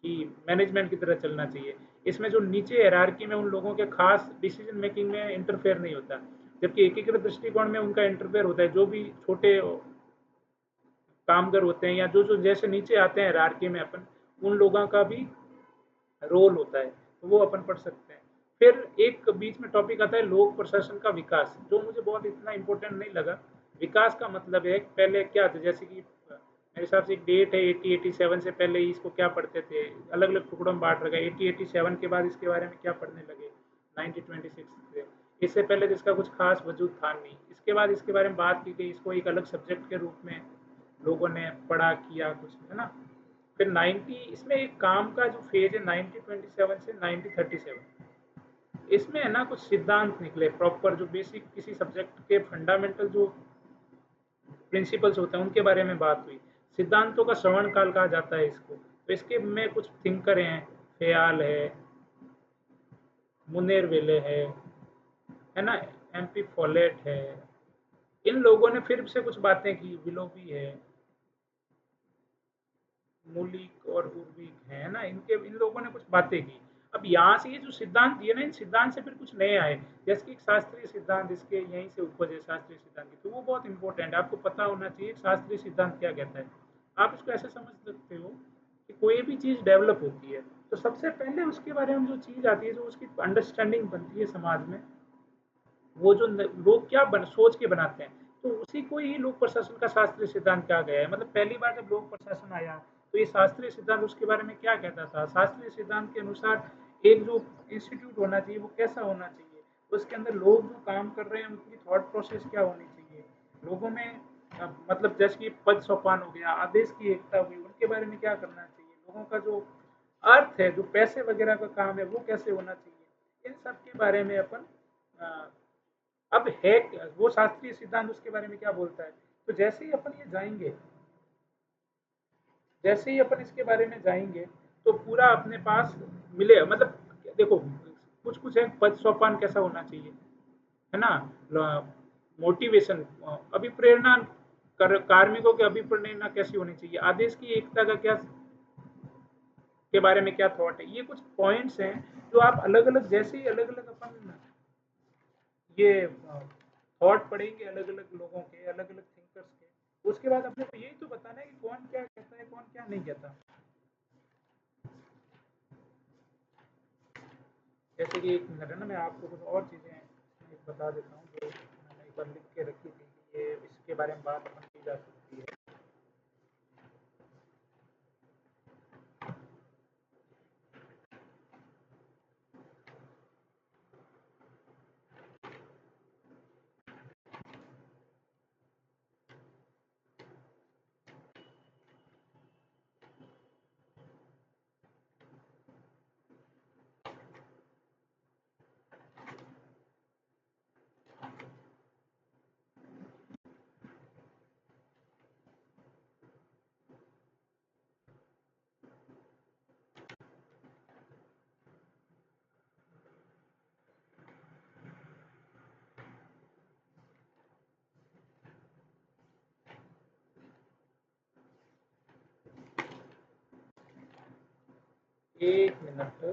कि मैनेजमेंट की तरह चलना चाहिए। इसमें जो नीचे हायरार्की में उन लोगों के खास डिसीजन मेकिंग में इंटरफेयर नहीं होता, जबकि एकीकृत दृष्टिकोण में उनका इंटरफेयर होता है। जो भी छोटे कामगार होते हैं, या जो जो जैसे नीचे आते हैं हायरार्की में अपन, उन लोगों का भी रोल होता है, तो वो अपन पढ़ सकते हैं। फिर एक बीच में टॉपिक आता है लोक प्रशासन का विकास, जो मुझे बहुत इतना इम्पोर्टेंट नहीं लगा। विकास का मतलब है पहले क्या था, जैसे कि मेरे हिसाब से एक डेट है 8087 से पहले ही इसको क्या पढ़ते थे, अलग अलग टुकड़ों में बांट रखा है। 8087 के बाद इसके बारे में क्या पढ़ने लगे, 1926 से। इससे पहले तो इसका कुछ खास वजूद था नहीं, इसके बाद इसके बारे में बात की गई, इसको एक अलग सब्जेक्ट के रूप में लोगों ने पढ़ा किया कुछ, है ना? फिर 90, इसमें एक काम का जो फेज है 1927 से 1937, इसमें है ना कुछ सिद्धांत निकले प्रॉपर, जो बेसिक किसी सब्जेक्ट के फंडामेंटल जो प्रिंसिपल्स होते हैं उनके बारे में बात हुई। सिद्धांतों का श्रवण काल कहा जाता है इसको। तो इसके में कुछ थिंकर हैं, ख्याल है, मुनेर वेले है ना, एमपी फॉलेट है, इन लोगों ने फिर से कुछ बातें की, विलोपी है, मूलिक और उर्विक है ना, इनके इन लोगों ने कुछ बातें की। अब यहाँ से ये जो सिद्धांत दिए ना, इन सिद्धांत से फिर कुछ नए आए, जैसे कि एक शास्त्रीय सिद्धांत, इसके यहीं से उपज है शास्त्रीय सिद्धांत की, तो वो बहुत इंपॉर्टेंट है, आपको पता होना चाहिए शास्त्रीय सिद्धांत क्या कहता है। आप इसको ऐसे समझ सकते हो कि कोई भी चीज़ डेवलप होती है, तो सबसे पहले उसके बारे में जो चीज़ आती है, जो उसकी अंडरस्टैंडिंग बनती है समाज में, वो जो लोग क्या सोच के बनाते हैं, तो उसी को ही लोक प्रशासन का शास्त्रीय सिद्धांत कहा गया है। मतलब पहली बार जब लोक प्रशासन आया, तो ये शास्त्रीय सिद्धांत उसके बारे में क्या कहता था? शास्त्रीय सिद्धांत के अनुसार एक जो इंस्टीट्यूट होना चाहिए वो कैसा होना चाहिए, उसके अंदर लोग जो काम कर रहे हैं उनकी थॉट प्रोसेस क्या होनी चाहिए, लोगों में मतलब जैसे कि पद सोपान हो गया, आदेश की एकता हुई, उनके बारे में क्या करना चाहिए, लोगों का जो अर्थ है, जो पैसे वगैरह का काम है वो कैसे होना चाहिए, इन सब के बारे में अपन अ, अब है वो शास्त्रीय सिद्धांत उसके बारे में क्या बोलता है। तो जैसे ही अपन ये जाएंगे, जैसे ही अपन इसके बारे में जाएंगे तो पूरा अपने पास मिलेगा। मतलब देखो, कुछ कुछ है, पद सोपान कैसा होना चाहिए, है ना, मोटिवेशन, अभिप्रेरणा, कार्मिकों की अभिप्रेरणा कैसी होनी चाहिए, आदेश की एकता का क्या के बारे में क्या थॉट है, ये कुछ पॉइंट्स हैं जो आप अलग अलग, जैसे ही अलग अलग अपन ये थॉट पढ़ेंगे अलग अलग लोगों के, अलग अलग थिंकर्स के, उसके बाद अपने को यही तो बताना है कि कौन क्या कहता है, कौन क्या नहीं कहता। जैसे कि एक मिनट है ना, मैं आपको कुछ और चीज़ें बता देता हूँ जो मैंने एक बार लिख के रखी थी कि ये इसके बारे में बात अपन की जा सकती है। एक मिनट।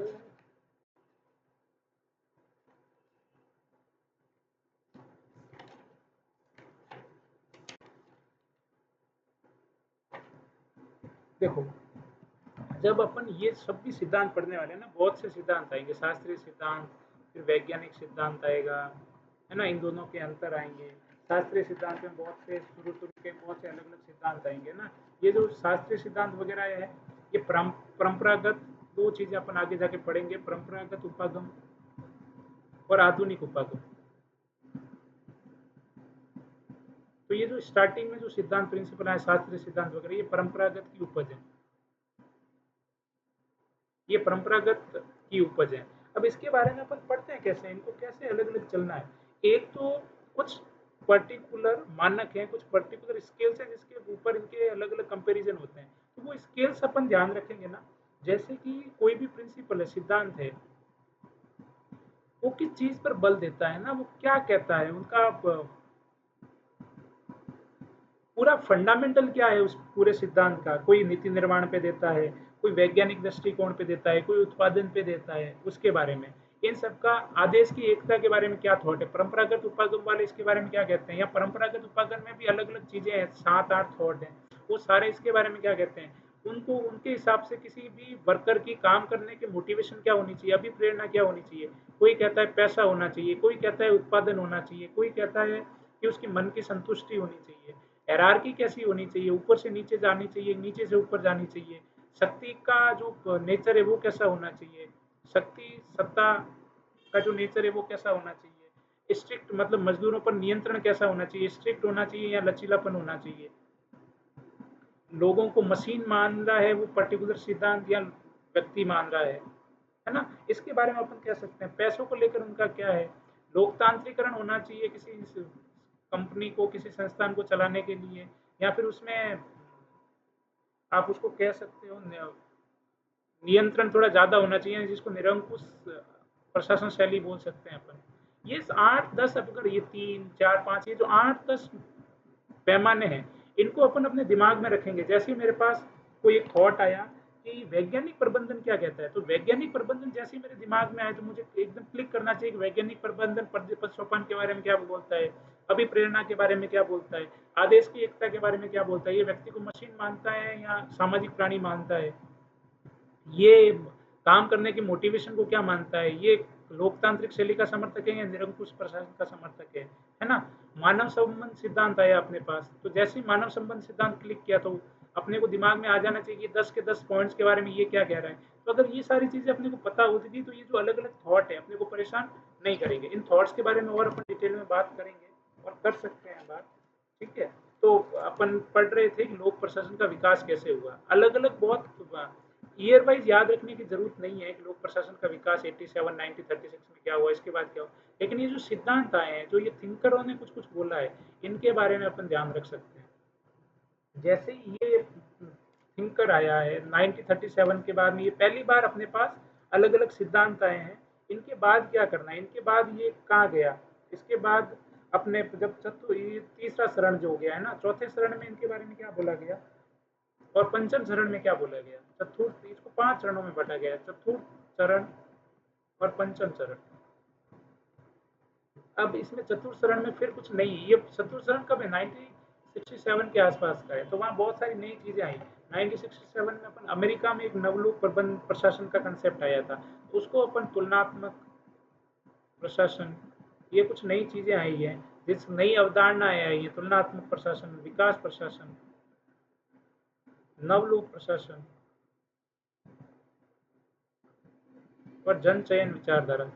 देखो, जब अपन ये सब भी सिद्धांत पढ़ने वाले हैं ना, बहुत से सिद्धांत आएंगे, शास्त्रीय सिद्धांत, फिर वैज्ञानिक सिद्धांत आएगा, है ना, इन दोनों के अंतर आएंगे। शास्त्रीय सिद्धांत में बहुत से शुरू शुरू के बहुत से अलग अलग सिद्धांत आएंगे ना। ये जो शास्त्रीय सिद्धांत वगैरह है, ये परंपरागत, दो चीजें अपन आगे जाके पढ़ेंगे, परंपरागत उपागम और आधुनिक उपागम। तो ये जो स्टार्टिंग में जो सिद्धांत प्रिंसिपल है, शास्त्रीय सिद्धांत वगैरह, ये परंपरागत की उपज है, ये परंपरागत की उपज है। अब इसके बारे में अपन पढ़ते हैं कैसे, इनको कैसे अलग अलग चलना है। एक तो कुछ पर्टिकुलर मानक हैं, कुछ पर्टिकुलर स्केल्स हैं जिसके ऊपर इनके अलग अलग कंपैरिजन होते हैं, तो वो स्केल्स अपन ध्यान रखेंगे ना। जैसे कि कोई भी प्रिंसिपल है, सिद्धांत है, वो किस चीज पर बल देता है ना, वो क्या कहता है, उनका पूरा फंडामेंटल क्या है उस पूरे सिद्धांत का। कोई नीति निर्माण पे देता है, कोई वैज्ञानिक दृष्टिकोण पे देता है, कोई उत्पादन पे देता है, उसके बारे में। इन सब का आदेश की एकता के बारे में क्या थॉट है, परंपरागत उपागम वाले इसके बारे में क्या कहते हैं, या परंपरागत उपागम में भी अलग अलग चीजें हैं, 7-8 थॉट हैं, वो सारे इसके बारे में क्या कहते हैं। उनको उनके हिसाब से किसी भी वर्कर की काम करने की मोटिवेशन क्या होनी चाहिए, अभी प्रेरणा क्या होनी चाहिए। कोई कहता है पैसा होना चाहिए, कोई कहता है उत्पादन होना चाहिए, कोई कहता है कि उसकी मन की संतुष्टि होनी चाहिए, हायरार्की कैसी होनी चाहिए, ऊपर से नीचे जानी चाहिए, नीचे से ऊपर जानी चाहिए, शक्ति का जो नेचर है वो कैसा होना चाहिए, शक्ति सत्ता का जो नेचर है वो कैसा होना चाहिए, स्ट्रिक्ट मतलब मजदूरों पर नियंत्रण कैसा होना चाहिए, स्ट्रिक्ट होना चाहिए या लचीलापन होना चाहिए, लोगों को मशीन मान रहा है वो पर्टिकुलर सिद्धांत, या व्यक्ति मान रहा है ना। इसके बारे में अपन कह सकते हैं। पैसों को लेकर उनका क्या है, लोकतांत्रिकरण होना चाहिए किसी कंपनी को, किसी संस्थान को चलाने के लिए, या फिर उसमें आप उसको कह सकते हो नियंत्रण थोड़ा ज्यादा होना चाहिए, जिसको निरंकुश प्रशासन शैली बोल सकते हैं अपन। ये 8-10, अगर ये 3-4-5, ये जो 8-10 पैमाने हैं, इनको अपन अपने दिमाग में रखेंगे। जैसे ही मेरे पास कोई एक थॉट आया कि वैज्ञानिक प्रबंधन क्या कहता है, तो वैज्ञानिक प्रबंधन जैसे ही मेरे दिमाग में आया तो मुझे एकदम क्लिक करना चाहिए कि वैज्ञानिक प्रबंधन सोपान के बारे में क्या बोलता है, अभिप्रेरणा के बारे में क्या बोलता है, आदेश की एकता के बारे में क्या बोलता है, ये व्यक्ति को मशीन मानता है या सामाजिक प्राणी मानता है, ये काम करने की मोटिवेशन को क्या मानता है, ये लोकतांत्रिक शैली का समर्थक है या निरंकुश प्रशासन का समर्थक है ना। मानव संबंध सिद्धांत आया अपने पास, तो जैसे ही मानव संबंध सिद्धांत क्लिक किया तो अपने को दिमाग में आ जाना चाहिए कि 10 के 10 पॉइंट्स के बारे में ये क्या कह रहा है। तो अगर ये सारी चीज़ें अपने को पता होती थी तो ये जो अलग अलग थॉट है अपने को परेशान नहीं करेंगे। इन थॉट्स के बारे में और अपन डिटेल में बात करेंगे और कर सकते हैं बात, ठीक है। तो अपन पढ़ रहे थे कि लोक प्रशासन का विकास कैसे हुआ, अलग अलग बहुत ईयर वाइज याद रखने की जरूरत नहीं है कि लोक प्रशासन का विकास 87 90 36 में क्या हुआ, इसके बाद क्या हुआ। लेकिन ये जो सिद्धांत आए हैं, जो ये थिंकरों ने कुछ कुछ बोला है, इनके बारे में अपन ध्यान रख सकते हैं। जैसे ये थिंकर आया है 1937 के बाद में, ये पहली बार अपने पास अलग अलग सिद्धांत आए हैं। इनके बाद क्या करना है, इनके बाद ये कहाँ गया, इसके बाद अपने जब ये तीसरा शरण जो हो गया है ना, चौथे शरण में इनके बारे में क्या बोला गया और पंचम चरण में क्या बोला गया, चतुर्थ, इसको 5 चरणों में बांटा गया है, चतुर्थ चरण और पंचम चरण। अब इसमें चतुर्थ शरण में फिर कुछ नहीं, ये चतुर्थ शरण कब है, 1967 के आसपास का है। तो वहाँ बहुत सारी नई चीजें आई। 1967 में अपन अमेरिका में एक नवलोक प्रबंध प्रशासन का कंसेप्ट आया था, तो उसको अपन तुलनात्मक प्रशासन, ये कुछ नई चीजें आई हैं, जिस नई अवधारणाएं आई है, तुलनात्मक प्रशासन, विकास प्रशासन, नवलोक प्रशासन और जन चयन विचारधारा।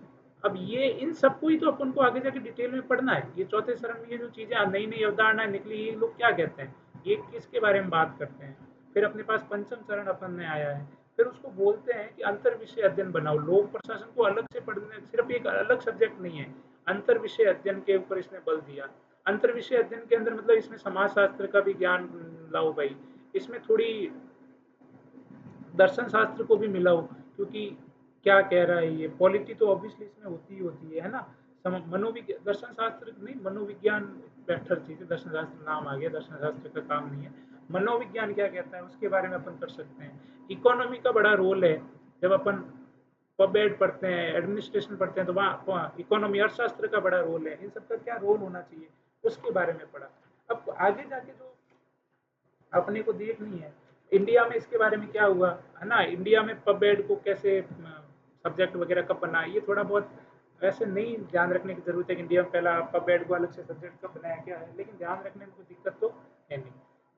अब ये इन सबको ही तो अपन को आगे जाके डिटेल में पढ़ना है। ये चौथे चरण में ये जो चीजें नई नई अवधारणाएं निकली, ये लोग क्या कहते हैं, ये किसके बारे में बात करते हैं। फिर अपने पास पंचम चरण अपन में आया है, फिर उसको बोलते हैं कि अंतर विषय अध्ययन बनाओ। लोक प्रशासन को अलग से पढ़ने, सिर्फ एक अलग सब्जेक्ट नहीं है, अंतर विषय अध्ययन के ऊपर इसने बल दिया। अंतर विषय अध्ययन के अंदर मतलब इसमें समाज शास्त्र का भी ज्ञान लाओ भाई, इसमें थोड़ी दर्शन शास्त्र को भी मिलाओ, क्योंकि क्या कह रहा है ये, पॉलिटी तो ऑब्वियसली इसमें होती ही होती है ना। मनोविज्ञान, दर्शन शास्त्र नहीं, मनोविज्ञान बेटर चीज है, दर्शन शास्त्र नाम आ गया, दर्शन शास्त्र का काम नहीं है। मनोविज्ञान क्या कहता है उसके बारे में अपन कर सकते हैं। इकोनॉमी का बड़ा रोल है, जब अपन पब एड पढ़ते हैं, एडमिनिस्ट्रेशन पढ़ते हैं, तो वहाँ इकोनॉमी अर्थशास्त्र का बड़ा रोल है। इन सबका क्या रोल होना चाहिए उसके बारे में पढ़ा। अब आगे जाके जो अपने को देखनी है, इंडिया में इसके बारे में क्या हुआ है ना, इंडिया में पब एड को कैसे सब्जेक्ट वगैरह कब बना, ये थोड़ा बहुत वैसे नहीं ध्यान रखने की जरूरत है कि इंडिया में पहला पब एड को अलग से सब्जेक्ट कब बनाया क्या है, लेकिन ध्यान रखने में कोई दिक्कत तो है नहीं।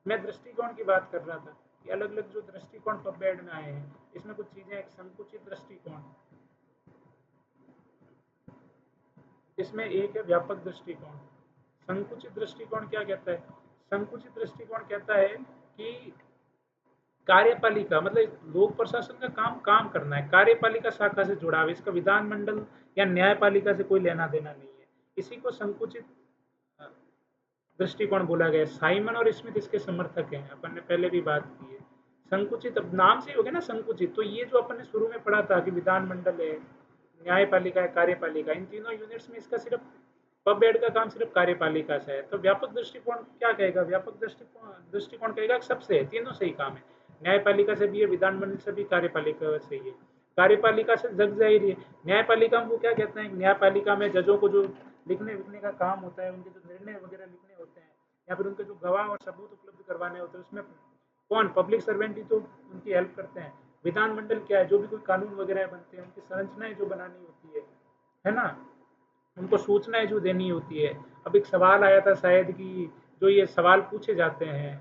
मैं दृष्टिकोण की बात कर रहा था कि अलग अलग जो दृष्टिकोण पब एड में आए हैं, इसमें कुछ चीजें, एक संकुचित दृष्टिकोण, इसमें एक है व्यापक दृष्टिकोण। संकुचित दृष्टिकोण क्या कहता है, संकुचित दृष्टिकोण कहता है कि कार्यपालिका मतलब लोक प्रशासन का काम काम करना है, कार्यपालिका शाखा से जुड़ा हुआ, इसका विधानमंडल या न्यायपालिका से कोई लेना देना नहीं है। इसी को संकुचित अ, दृष्टिकोण बोला गया है। साइमन और स्मिथ इसके समर्थक हैं, अपन ने पहले भी बात की है। संकुचित, अब नाम से ही हो गया ना संकुचित, तो ये जो अपन ने शुरू में पढ़ा था कि विधानमंडल है, न्यायपालिका है, कार्यपालिका, इन तीनों यूनिट्स में इसका सिर्फ पब एड का काम सिर्फ कार्यपालिका से है। तो व्यापक दृष्टिकोण क्या कहेगा, व्यापक दृष्टिकोण दृष्टिकोण कहेगा कि सबसे है, तीनों से ही काम है, न्यायपालिका से भी है, विधानमंडल से भी, कार्यपालिका से ही है। कार्यपालिका से जग जाहिर है। न्यायपालिका में वो क्या कहते हैं, न्यायपालिका में जजों को जो लिखने विखने का काम होता है, उनके जो निर्णय वगैरह लिखने होते हैं, या फिर उनके जो गवाह और सबूत उपलब्ध करवाने होते हैं, उसमें कौन, पब्लिक सर्वेंट ही तो उनकी हेल्प करते हैं। विधानमंडल क्या है, जो भी कोई कानून वगैरह बनते हैं, उनकी संरचनाएं जो बनानी होती है ना, उनको सूचनाएं जो देनी होती है। अब एक सवाल आया था शायद कि जो ये सवाल पूछे जाते हैं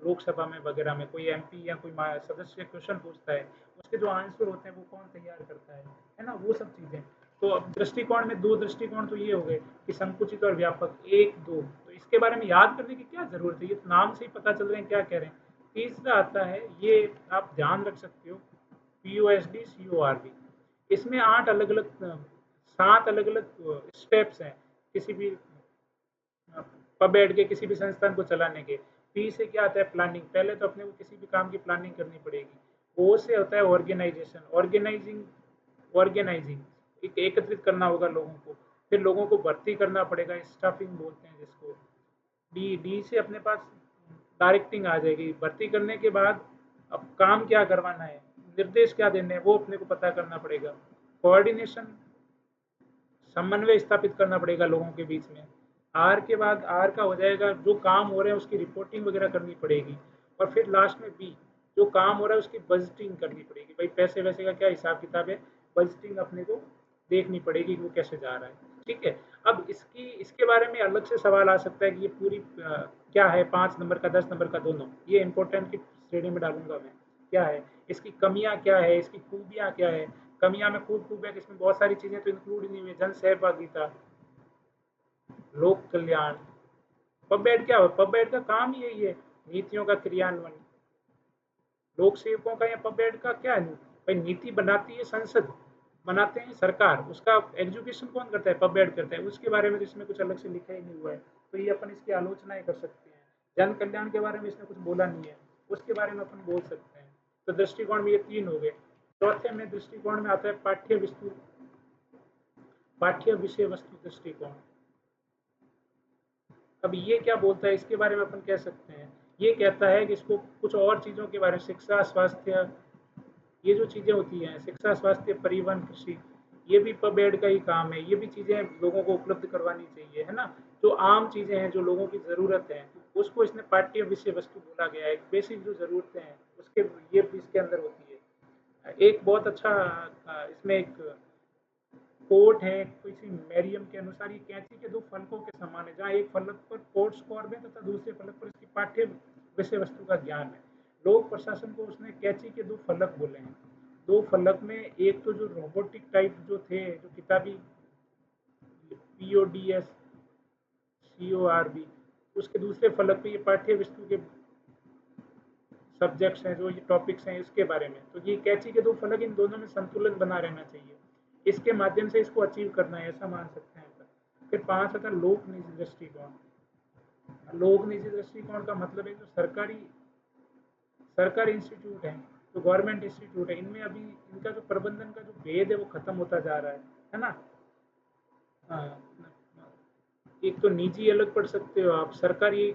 लोकसभा में वगैरह में, कोई एमपी या कोई सदस्य क्वेश्चन पूछता है, उसके जो आंसर होते हैं वो कौन तैयार करता है ना, वो सब चीजें। तो अब दृष्टिकोण में दो दृष्टिकोण तो ये हो गए कि संकुचित और व्यापक, एक दो, तो इसके बारे में याद करने की क्या जरूरत है, ये तो नाम से ही पता चल रहे हैं क्या कह रहे हैं। तीसरा आता है, ये आप ध्यान रख सकते हो, POSD CORD। इसमें 8 अलग अलग 7 अलग अलग स्टेप्स हैं किसी भी पब एड के, किसी भी संस्थान को चलाने के। पी से क्या आता है, प्लानिंग, पहले तो अपने को किसी भी काम की प्लानिंग करनी पड़ेगी। ओ से होता है ऑर्गेनाइजेशन, ऑर्गेनाइजिंग एक एकत्रित करना होगा लोगों को, फिर लोगों को भर्ती करना पड़ेगा, स्टाफिंग बोलते हैं जिसको। डी से अपने पास डायरेक्टिंग आ जाएगी, भर्ती करने के बाद अब काम क्या करवाना है, निर्देश क्या देने हैं, वो अपने को पता करना पड़ेगा। कोऑर्डिनेशन, समन्वय स्थापित करना पड़ेगा लोगों के बीच में। आर के बाद, आर का हो जाएगा जो काम हो रहे हैं उसकी रिपोर्टिंग वगैरह करनी पड़ेगी। और फिर लास्ट में बी, जो काम हो रहा है उसकी बजटिंग करनी पड़ेगी, भाई पैसे वैसे का क्या हिसाब किताब है, बजटिंग अपने को देखनी पड़ेगी कि वो कैसे जा रहा है, ठीक है। अब इसके बारे में अलग से सवाल आ सकता है कि ये पूरी क्या है, 5 नंबर का, 10 नंबर का, दोनों, ये इम्पोर्टेंट की श्रेणी में डालूंगा मैं। क्या है इसकी कमियां, क्या है इसकी खूबियां, क्या है। कमियां में खूब है कि इसमें बहुत सारी चीजें तो इंक्लूड नहीं हुई, जन सहभागिता, लोक कल्याण। पबमेड क्या है, पबमेड का काम ही यही है, नीतियों का क्रियान्वयन। लोक सेवकों का या पबमेड का क्या है भाई, नीति बनाती है संसद, बनाते हैं सरकार, उसका एग्जीक्यूशन कौन करता है, पबमेड करता है। उसके बारे में तो इसमें कुछ अलग से लिखा ही नहीं हुआ है, तो ये अपन इसकी आलोचनाएं कर सकते हैं। जन कल्याण के बारे में इसने कुछ बोला नहीं है, उसके बारे में अपन बोल सकते हैं। तो दृष्टिकोण में ये 3 हो गए। चौथे में दृष्टिकोण में आता है पाठ्य विषय वस्तु दृष्टिकोण। अब ये क्या बोलता है, इसके बारे में अपन कह सकते हैं, ये कहता है कि इसको कुछ और चीज़ों के बारे में, शिक्षा, स्वास्थ्य, ये जो चीज़ें होती हैं, शिक्षा, स्वास्थ्य, परिवहन, कृषि, ये भी पबेड का ही काम है। ये भी चीज़ें लोगों को उपलब्ध करवानी चाहिए, है ना। जो आम चीज़ें हैं, जो लोगों की ज़रूरत है, उसको इसने पाठ्य विषय वस्तु बोला गया है। बेसिक जो ज़रूरतें हैं उसके, ये भी इसके अंदर होती है। एक बहुत अच्छा इसमें एक कोट है किसी मैरियम के अनुसार, ये कैंची के 2 फलकों के समान है, जहाँ एक फलक पर कोर्ट स्कोर में तथा दूसरे फलक पर इसकी पाठ्य विषय वस्तु का ज्ञान है। लोक प्रशासन को उसने कैंची के 2 फलक बोले हैं। 2 फलक में एक तो जो रोबोटिक टाइप जो थे, जो किताबी, PODS, CORB, उसके दूसरे फलक पे ये पाठ्य वस्तु के सब्जेक्ट्स हैं, जो ये टॉपिक्स हैं, इसके बारे में। तो ये कैंची के 2 फलक, इन दोनों में संतुलन बना रहना चाहिए, इसके माध्यम से इसको अचीव करना है, ऐसा मान सकते हैं अपन। फिर 5 आता है लोक निजी दृष्टिकोण। लोक निजी दृष्टिकोण का मतलब है जो सरकारी इंस्टीट्यूट है, जो गवर्नमेंट इंस्टीट्यूट है, इनमें अभी इनका जो प्रबंधन का जो भेद है वो खत्म होता जा रहा है ना। हाँ, एक तो निजी अलग पढ़ सकते हो आप, सरकारी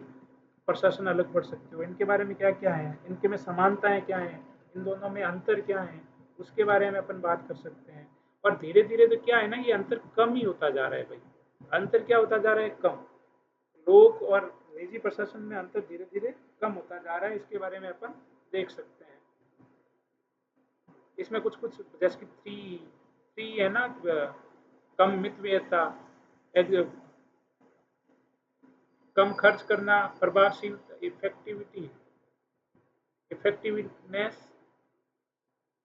प्रशासन अलग पढ़ सकते हो। इनके बारे में क्या क्या है, इनके में समानताएं क्या है, इन दोनों में अंतर क्या है, उसके बारे में अपन बात कर सकते हैं। और धीरे धीरे तो क्या है ना, ये अंतर कम ही होता जा रहा है भाई। अंतर क्या होता जा रहा है, कम। लोक और निजी प्रशासन में अंतर धीरे धीरे कम होता जा रहा है, इसके बारे में अपन देख सकते हैं। इसमें कुछ कुछ जैसे कि थ्री थ्री है ना, कम मितव्ययता, कम खर्च करना, प्रभावशील, इफेक्टिविटी, इफेक्टिवनेस,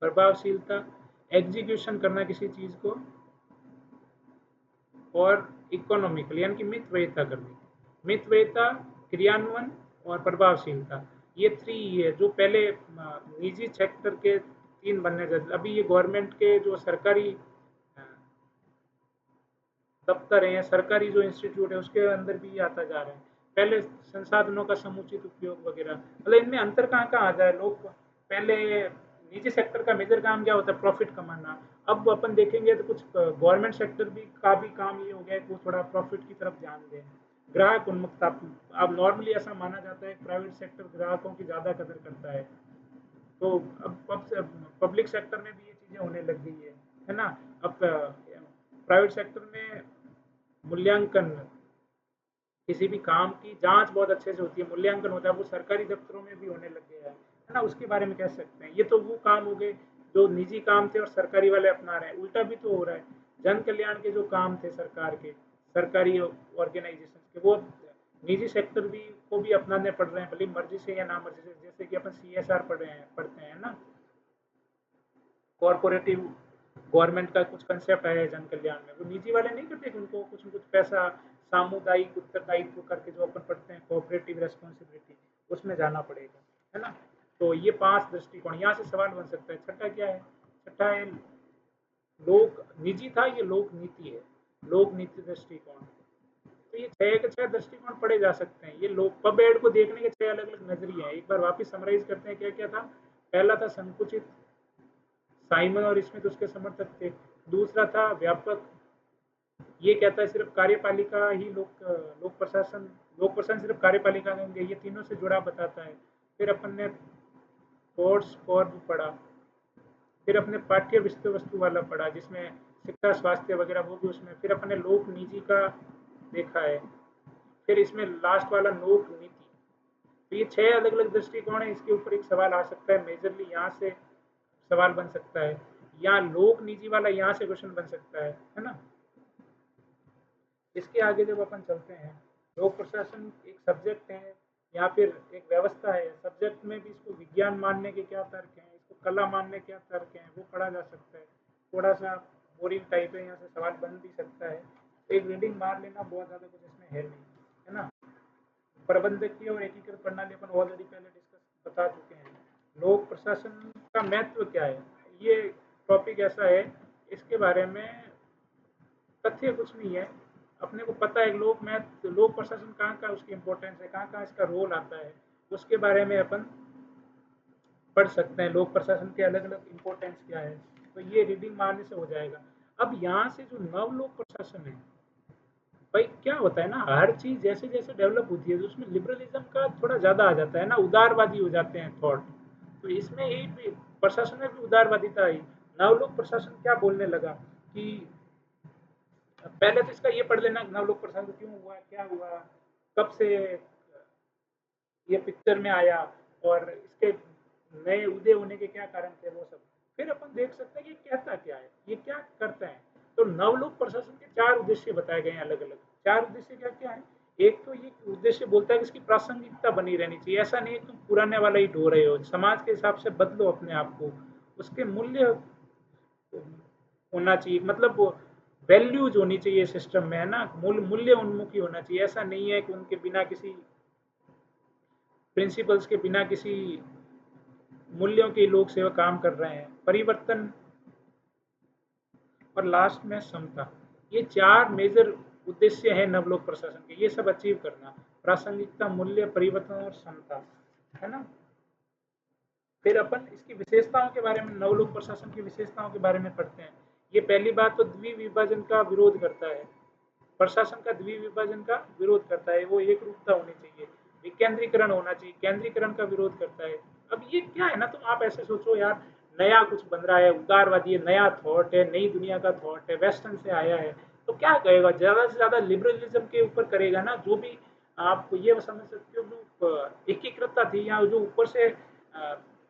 प्रभावशीलता, एग्जीक्यूशन करना किसी चीज को, और इकोनॉमिकल यानी कि मितव्ययता करनी। मितव्ययता, क्रियान्वयन और प्रभावशीलता, ये 3 है जो पहले निजी सेक्टर के 3 बनने थे। अभी ये गवर्नमेंट के जो सरकारी दफ्तर है या सरकारी जो इंस्टीट्यूट है उसके अंदर भी ये आता जा रहा है। पहले संसाधनों का समुचित उपयोग वगैरह, मतलब इनमें अंतर कहाँ कहाँ आ जाए। लोग पहले, निजी सेक्टर का मेजर काम क्या होता है, प्रॉफिट कमाना। अब अपन देखेंगे तो कुछ गवर्नमेंट सेक्टर भी का भी काम ये हो गया है कि वो थोड़ा प्रॉफिट की तरफ ध्यान दें। ग्राहक उन्मुखता, अब नॉर्मली ऐसा माना जाता है कि प्राइवेट सेक्टर ग्राहकों की ज़्यादा कदर करता है। तो अब पब्लिक सेक्टर में भी ये चीज़ें होने लग गई है ना। अब प्राइवेट सेक्टर में मूल्यांकन, किसी भी काम की जांच बहुत अच्छे से होती है, मूल्यांकन होता है, वो सरकारी दफ्तरों में भी होने लग गया है ना। उसके बारे में कह सकते हैं। ये तो वो काम हो गए जो निजी काम थे और सरकारी वाले अपना रहे हैं। उल्टा भी तो हो रहा है, जन कल्याण के जो काम थे सरकार के, सरकारी ऑर्गेनाइजेशन के, वो निजी सेक्टर भी को भी अपनाने पड़ रहे हैं, भले मर्जी से या ना मर्जी से। जैसे कि अपन CSR पढ़ते हैं ना, कॉर्पोरेटिव गवर्नमेंट का कुछ कंसेप्ट आया है जन कल्याण में, वो निजी वाले नहीं करते कि उनको कुछ न कुछ पैसा, सामुदायिक उत्तरदायित्व करके जो अपन पढ़ते हैं, कोऑपरेटिव रेस्पॉन्सिबिलिटी, उसमें जाना पड़ेगा, है ना। तो ये 5 दृष्टिकोण, यहाँ से सवाल बन सकता है। छठा क्या है, छठा है लोक निजी था, ये लोक नीति है, लोक नीति दृष्टिकोण। तो ये 6 के 6 दृष्टिकोण पढ़े जा सकते हैं। ये लोग पब एड को देखने के 6 अलग अलग नजरिए हैं। एक बार वापस समराइज करते हैं क्या क्या था। पहला था संकुचित, साइमन और स्मिथ उसके समर्थक थे। दूसरा था व्यापक, ये कहता है सिर्फ कार्यपालिका ही लोक प्रशासन सिर्फ कार्यपालिका में होंगे, ये तीनों से जुड़ा बताता है। फिर अपन ने कोर्स स्कोर भी पढ़ा। फिर अपने पाठ्य विषय वस्तु वाला पढ़ा जिसमें शिक्षा, स्वास्थ्य वगैरह वो भी उसमें। फिर अपने लोक निजी का देखा है। फिर इसमें लास्ट वाला लोक नीति। तो ये 6 अलग अलग दृष्टिकोण है। इसके ऊपर एक सवाल आ सकता है, मेजरली यहाँ से सवाल बन सकता है, या लोक निजी वाला यहाँ से क्वेश्चन बन सकता है ना। इसके आगे जब अपन चलते हैं, लोक प्रशासन एक सब्जेक्ट है या फिर एक व्यवस्था है, सब्जेक्ट में भी इसको विज्ञान मानने के क्या तर्क हैं, इसको कला मानने के क्या तर्क हैं, वो पढ़ा जा सकता है। थोड़ा सा बोरिंग टाइप है, यहाँ से सवाल बन भी सकता है, तो एक रीडिंग मार लेना, बहुत ज़्यादा कुछ इसमें है नहीं, है ना। प्रबंधकीय और एकीकृत प्रणाली अपन ऑलरेडी पहले डिस्कस बता चुके हैं। लोक प्रशासन का महत्व क्या है, ये टॉपिक ऐसा है, इसके बारे में तथ्य कुछ नहीं है। अपने को पता है लोक प्रशासन कहाँ कहाँ उसकी इम्पोर्टेंस है, कहाँ कहाँ इसका रोल आता है, उसके बारे में अपन पढ़ सकते हैं। लोक प्रशासन के अलग अलग इम्पोर्टेंस क्या है, तो ये रीडिंग मारने से हो जाएगा। अब यहाँ से जो नव लोक प्रशासन है, भाई क्या होता है ना, हर चीज जैसे जैसे डेवलप होती है तो उसमें लिबरलिज्म का थोड़ा ज्यादा आ जाता है ना, उदारवादी हो जाते हैं थॉट। तो इसमें ही भी प्रशासन में भी उदारवादिता आई। नवलोक प्रशासन क्या बोलने लगा कि पहले तो इसका ये पढ़ लेना, नवलोक प्रशासन क्यों हुआ, क्या हुआ, कब से ये पिक्चर में आया, और इसके नए उदय होने के क्या कारण थे, वो सब फिर अपन देख सकते हैं कि कहता क्या है, ये क्या करता है। तो नवलोक प्रशासन के 4 उद्देश्य बताए गए हैं अलग अलग। 4 उद्देश्य क्या क्या है। एक तो ये उद्देश्य बोलता है कि इसकी प्रासंगिकता बनी रहनी चाहिए, ऐसा नहीं है तुम पुराने वाला ही ढो रहे हो, समाज के हिसाब से बदलो अपने आप को। उसके मूल्य होना चाहिए, मतलब वैल्यूज होनी चाहिए सिस्टम में, है ना, मूल्य उन्मुखी होना चाहिए। ऐसा नहीं है कि उनके बिना किसी प्रिंसिपल्स के बिना किसी मूल्यों के लोग सेवा काम कर रहे हैं। परिवर्तन और लास्ट में समता, ये 4 मेजर उद्देश्य है नवलोक प्रशासन के, ये सब अचीव करना। प्रासंगिकता, मूल्य, परिवर्तन और समता, है ना। फिर अपन इसकी विशेषताओं के बारे में, नवलोक प्रशासन की विशेषताओं के बारे में पढ़ते हैं। ये पहली बात तो द्विविभाजन का विरोध करता है। प्रशासन का द्विविभाजन का विरोध करता है, वो एक रूपता होनी चाहिए। विकेंद्रीकरण होना चाहिए, केंद्रीकरण का विरोध करता है। अब ये क्या है ना, तुम आप ऐसे सोचो यार, नया कुछ बन रहा है, उदारवादी है, नया थॉट है, नई दुनिया का थॉट है, वेस्टर्न से आया है, तो क्या कहेगा, ज्यादा से ज्यादा लिबरलिज्म के ऊपर करेगा ना। जो भी आप ये समझ सकते हो, जो एकीकृतता थी या जो ऊपर से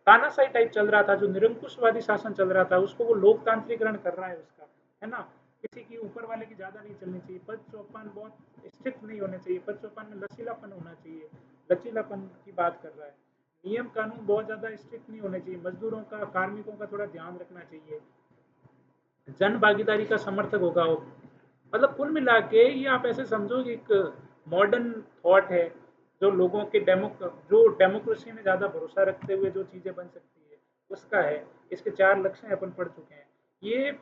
तानाशाही टाइप चल रहा था, जो निरंकुशवादी शासन चल रहा था, उसको वो लोकतांत्रिकरण कर रहा है उसका, है ना। किसी की ऊपर वाले की ज्यादा नहीं चलनी चाहिए, पद चौपान बहुत स्ट्रिक्ट नहीं होने चाहिए, पद चौपान में लचीलापन होना चाहिए, लचीलापन की बात कर रहा है। नियम कानून बहुत ज्यादा स्ट्रिक्ट नहीं होने चाहिए, मजदूरों का, कार्मिकों का थोड़ा ध्यान रखना चाहिए, जन भागीदारी का समर्थक होगा वो। मतलब कुल मिला के ये आप ऐसे समझो कि एक मॉडर्न थॉट है, जो लोगों के जो डेमोक्रेसी में ज़्यादा भरोसा रखते हुए जो चीज़ें बन सकती है, उसका है। इसके 4 लक्ष्य अपन पढ़ चुके हैं। ये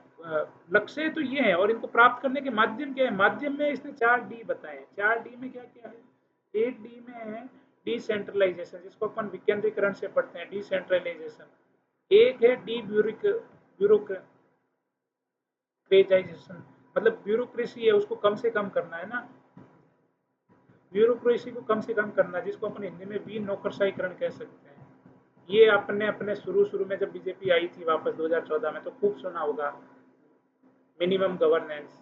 लक्ष्य तो ये है, और इनको प्राप्त करने के माध्यम क्या है। माध्यम में इसने 4 डी बताए हैं। 4 डी में क्या क्या है। एक डी में है डिसेंट्रलाइजेशन, जिसको अपन विकेंद्रीकरण से पढ़ते हैं, डिसेंट्रलाइजेशन। एक है डी ब्यूरोक्रेटाइजेशन, मतलब ब्यूरोक्रेसी है उसको कम से कम करना, है ना। ब्यूरोक्रेसी को कम से कम करना, जिसको अपन हिंदी में वी नौकरशाहीकरण कह सकते हैं। ये अपने अपने शुरू शुरू में जब बीजेपी आई थी वापस 2014 में, तो खूब सुना होगा मिनिमम गवर्नेंस,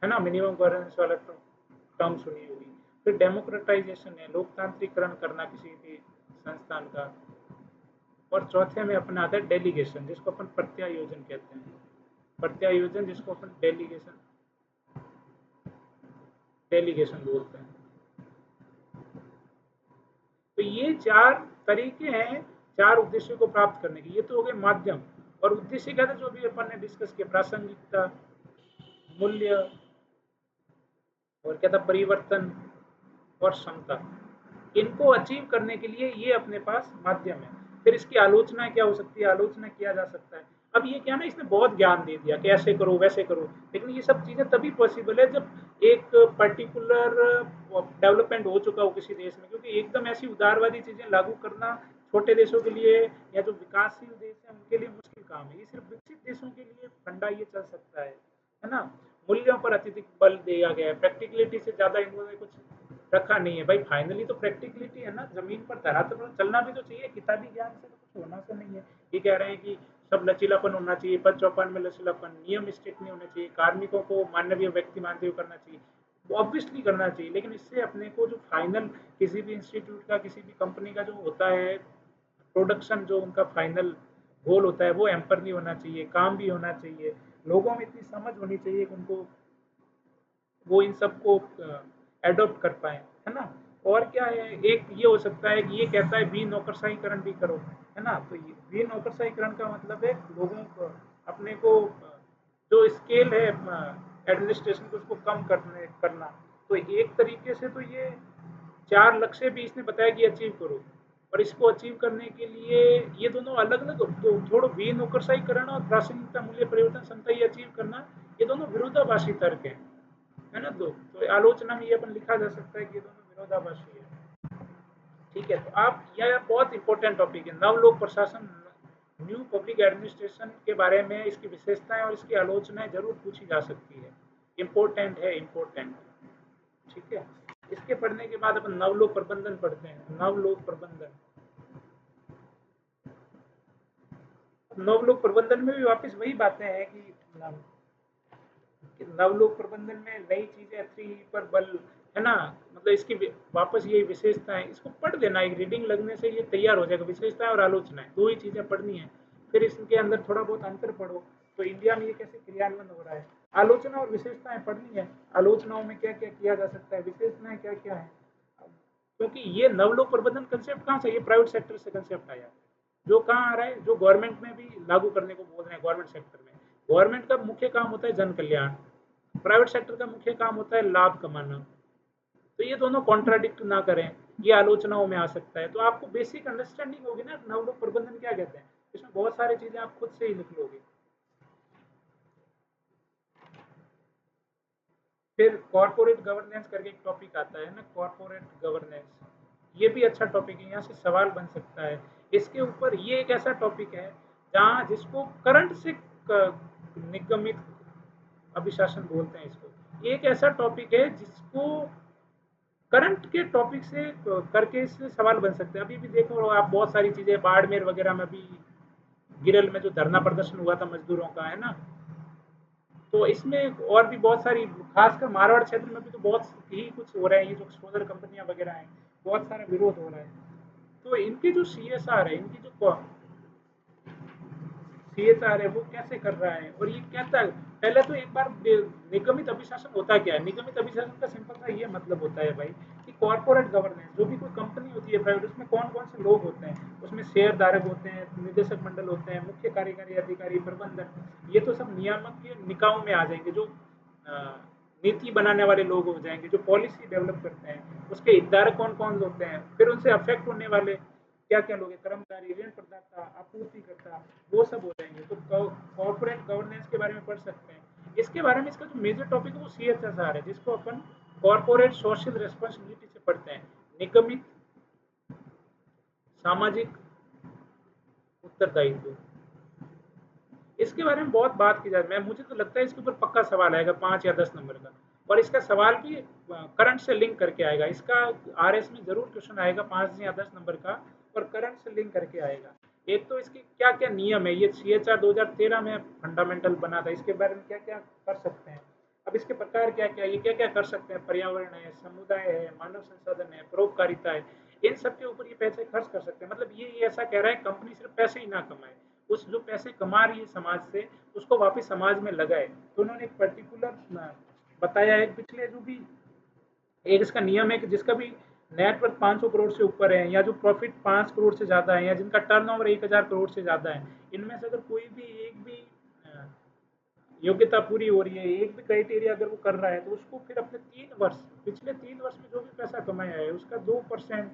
है ना, मिनिमम गवर्नेंस वाला टर्म सुनी होगी। फिर डेमोक्रेटाइजेशन है, लोकतांत्रिकरण करना किसी भी संस्थान का। और चौथे में अपना आता है डेलीगेशन, जिसको अपन प्रत्यायोजन कहते हैं। प्रत्यायोजन, जिसको अपन डेलीगेशन डेलीगेशन बोलते हैं। तो ये 4 तरीके हैं 4 उद्देश्यों को प्राप्त करने के। ये तो हो गए माध्यम। और उद्देश्य क्या था, जो भी अपन ने डिस्कस किया, प्रासंगिकता, मूल्य, और क्या था, परिवर्तन और क्षमता। इनको अचीव करने के लिए ये अपने पास माध्यम है। फिर इसकी आलोचना क्या हो सकती है, आलोचना किया जा सकता है। अब ये क्या ना, इसने बहुत ज्ञान दे दिया कि ऐसे करो वैसे करो, लेकिन ये सब चीजें तभी पॉसिबल है जब एक पर्टिकुलर डेवलपमेंट हो चुका हो किसी देश में। क्योंकि एकदम ऐसी उदारवादी चीजें लागू करना छोटे देशों के लिए या जो विकासशील देश है उनके लिए मुश्किल काम है। ये सिर्फ विकसित देशों के लिए फंडा ये चल सकता है ना। मूल्यों पर अत्यधिक बल दिया गया है, प्रैक्टिकलिटी से ज्यादा इन्होंने कुछ रखा नहीं है। भाई फाइनली तो प्रैक्टिकलिटी है ना, जमीन पर धरातल पर चलना भी तो चाहिए, किताबी ज्ञान से तो कुछ होना तो नहीं है। ये कह रहे हैं कि सब लचीलापन होना चाहिए, पद चौपान में लचीलापन, नियम स्ट्रिक्ट नहीं होने चाहिए, कार्मिकों को मानवीय व्यक्ति मानते हुए करना चाहिए, वो ऑब्वियसली करना चाहिए। लेकिन इससे अपने को जो फाइनल किसी भी इंस्टीट्यूट का, किसी भी कंपनी का जो होता है प्रोडक्शन, जो उनका फाइनल गोल होता है, वो एम्पर नहीं होना चाहिए, काम भी होना चाहिए। लोगों में इतनी समझ होनी चाहिए कि उनको वो इन सबको एडॉप्ट कर पाए, है ना। और क्या है, एक ये हो सकता है कि ये कहता है बी नौकरशाहीकरण भी करो, है ना। तो ये बी नौकरशाहीकरण का मतलब है लोगों को, अपने को जो स्केल है एडमिनिस्ट्रेशन को उसको कम करना। तो एक तरीके से तो ये 4 लक्ष्य भी इसने बताया कि अचीव करो, और इसको अचीव करने के लिए ये दोनों अलग अलग, तो थोड़ा वी नौकरशाहीकरण और प्रासंगिकता मूल्य परिवर्तन क्षमता ये अचीव करना, ये दोनों विरोधाभासी तर्क है ना। तो आलोचना में ये अपन लिखा जा सकता है कि ये दोनों विरोधाभासी है। ठीक है, तो आप, यह बहुत इंपॉर्टेंट टॉपिक है, नवलोक प्रशासन, न्यू पब्लिक एडमिनिस्ट्रेशन के बारे में, इसकी विशेषताएं और इसकी आलोचनाएं जरूर पूछी जा सकती है। इम्पोर्टेंट है, इम्पोर्टेंट। ठीक है, इसके पढ़ने के बाद अपन नवलोक प्रबंधन पढ़ते हैं। नवलोक प्रबंधन, नवलोक प्रबंधन में भी वापस वही बातें हैं कि नवलोक प्रबंधन में नई चीजें थ्री पर बल, है ना। मतलब इसकी वापस ये विशेषता है, इसको पढ़ देना, एक रीडिंग लगने से ये तैयार हो जाएगा। विशेषताएं और आलोचनाएं, दो ही चीजें पढ़नी है। फिर इसके अंदर थोड़ा बहुत अंतर पढ़ो, तो इंडिया में ये कैसे क्रियान्वयन हो रहा है। आलोचना और विशेषताएं पढ़नी है, आलोचनाओं में क्या क्या किया जा सकता है, विशेषताएं क्या क्या है। क्योंकि ये नवलोक प्रबंधन कंसेप्ट कहाँ से, ये प्राइवेट सेक्टर से कंसेप्ट आया है। जो कहाँ आ रहा है, जो गवर्नमेंट में भी लागू करने को बोल रहे हैं, गवर्नमेंट सेक्टर में। गवर्नमेंट का मुख्य काम होता है जन कल्याण, प्राइवेट सेक्टर का मुख्य काम होता है लाभ कमाना। तो ये दोनों कॉन्ट्राडिक्ट ना करें, ये आलोचनाओं में आ सकता है। तो आपको बेसिक अंडरस्टैंडिंग होगी ना नवलोक प्रबंधन क्या कहते हैं, इसमें बहुत सारी चीजें आप खुद से ही लिख लोगे। फिर कॉर्पोरेट गवर्नेंस करके एक टॉपिक आता है ना, कॉर्पोरेट गवर्नेंस, ये भी अच्छा टॉपिक है, यहाँ से सवाल बन सकता है। इसके ऊपर ये एक ऐसा टॉपिक है जहाँ जिसको करंट से निगमित अभिशासन बोलते हैं इसको। ये एक ऐसा टॉपिक है जिसको करंट के टॉपिक से करके इससे सवाल बन सकते हैं। अभी भी देखो आप, बहुत सारी चीजें बाड़मेर वगैरह में भी, गिरल में जो धरना प्रदर्शन हुआ था मजदूरों का, है ना। तो इसमें और भी बहुत सारी, खासकर मारवाड़ क्षेत्र में भी तो बहुत ही कुछ हो रहा है, ये जो सोलर कंपनियां वगैरह हैं, बहुत सारा विरोध हो रहा है। तो इनके जो सीएसआर है, इनकी जो सीएसआर है, वो कैसे कर रहा है, और ये कहता है। पहले तो एक बार निगमित अभिशासन होता क्या है, निगमित अभिशासन का सिंपल सा ये मतलब होता है भाई, कि कॉर्पोरेट गवर्नेंस, जो भी कोई कंपनी होती है प्राइवेट, उसमें कौन कौन से लोग होते हैं, उसमें शेयर धारक होते हैं, निदेशक मंडल होते हैं, मुख्य कार्यकारी अधिकारी, प्रबंधन, ये तो सब नियामक के निकायों में आ जाएंगे। जो नीति बनाने वाले लोग हो जाएंगे, जो पॉलिसी डेवलप करते हैं, उसके हितधारक कौन कौन होते हैं, फिर उनसे अफेक्ट होने वाले क्या क्या लोग हैं, कर्मचारी, ऋण प्रदाता, आपूर्तिकर्ता, वो सब हो जाएंगे। तो कॉर्पोरेट गवर्नेंस के बारे में पढ़ सकते हैं। इसके बारे में इसका जो मेजर टॉपिक है वो सीएसआर है, जिसको अपन कॉर्पोरेट सोशल रेस्पॉन्सिबिलिटी से पढ़ते हैं, निगमित सामाजिक उत्तरदायित्व। इसके बारे में बहुत बात की जाती है, मुझे तो लगता है इसके ऊपर पक्का सवाल आएगा 5 या 10 नंबर का। और इसका सवाल भी करंट से लिंक करके आएगा, इसका आरएस में जरूर क्वेश्चन आएगा 5 या 10 नंबर का, और करंट से लिंक करके आएगा। एक तो इसके क्या क्या नियम है, ये सीएचआर 2013 में फंडामेंटल बना था, इसके बारे में क्या क्या कर सकते हैं। अब इसके प्रकार क्या क्या, ये क्या क्या कर सकते हैं, पर्यावरण है, समुदाय है, मानव संसाधन है, परोपकारिता है, इन सब के ऊपर ये पैसे खर्च कर सकते हैं। मतलब ये ऐसा कह रहा है कंपनी सिर्फ पैसे ही ना कमाए, उस जो पैसे कमा रही है समाज से, उसको वापस समाज में लगाए। तो उन्होंने एक पर्टिकुलर बताया है, पिछले जो भी एक इसका नियम है कि जिसका भी नेटवर्थ 500 करोड़ से ऊपर है, या जो प्रॉफिट 5 करोड़ से ज़्यादा है, या जिनका टर्नओवर 1000 करोड़ से ज़्यादा है, इनमें से अगर कोई भी एक भी योग्यता पूरी हो रही है, एक भी क्राइटेरिया अगर वो कर रहा है, तो उसको फिर अपने 3 वर्ष, पिछले 3 वर्ष में जो भी पैसा कमाया है उसका 2%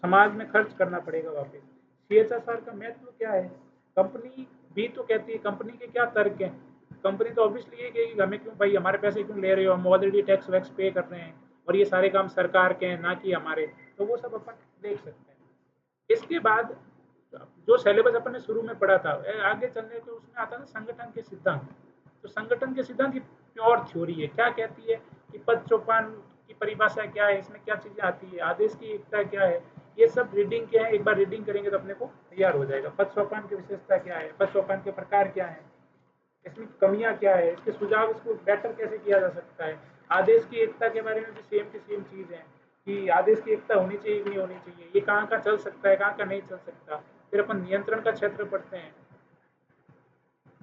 समाज में खर्च करना पड़ेगा वापस। सीएसआर का महत्व क्या है, कंपनी भी तो कहती है, कंपनी के क्या तर्क हैं। कंपनी तो ऑब्वियसली ये कहेगी हमें क्यों भाई, हमारे पैसे क्यों ले रहे हो, हम ऑलरेडी टैक्स वैक्स पे कर रहे हैं, और ये सारे काम सरकार के हैं ना कि हमारे। तो वो सब अपन देख सकते हैं। इसके बाद जो सिलेबस अपन ने शुरू में पढ़ा था, आगे चलने के उसमें आता है संगठन के सिद्धांत। तो संगठन के सिद्धांत की प्योर थ्योरी है, क्या कहती है कि पद चौपान की परिभाषा क्या है, इसमें क्या चीजें आती है, आदेश की एकता क्या है, ये सब रीडिंग क्या है, एक बार रीडिंग करेंगे तो अपने को तैयार हो जाएगा। पद चौपान की विशेषता क्या है, पद चौपान के प्रकार क्या है, इसमें कमियां क्या है, इसके सुझाव, इसको बेटर कैसे किया जा सकता है। आदेश की एकता के बारे में भी सेम की सेम चीज है, कि आदेश की एकता होनी चाहिए कि नहीं होनी चाहिए, ये कहाँ का चल सकता है, कहाँ का नहीं चल सकता। फिर अपन नियंत्रण का क्षेत्र पढ़ते हैं।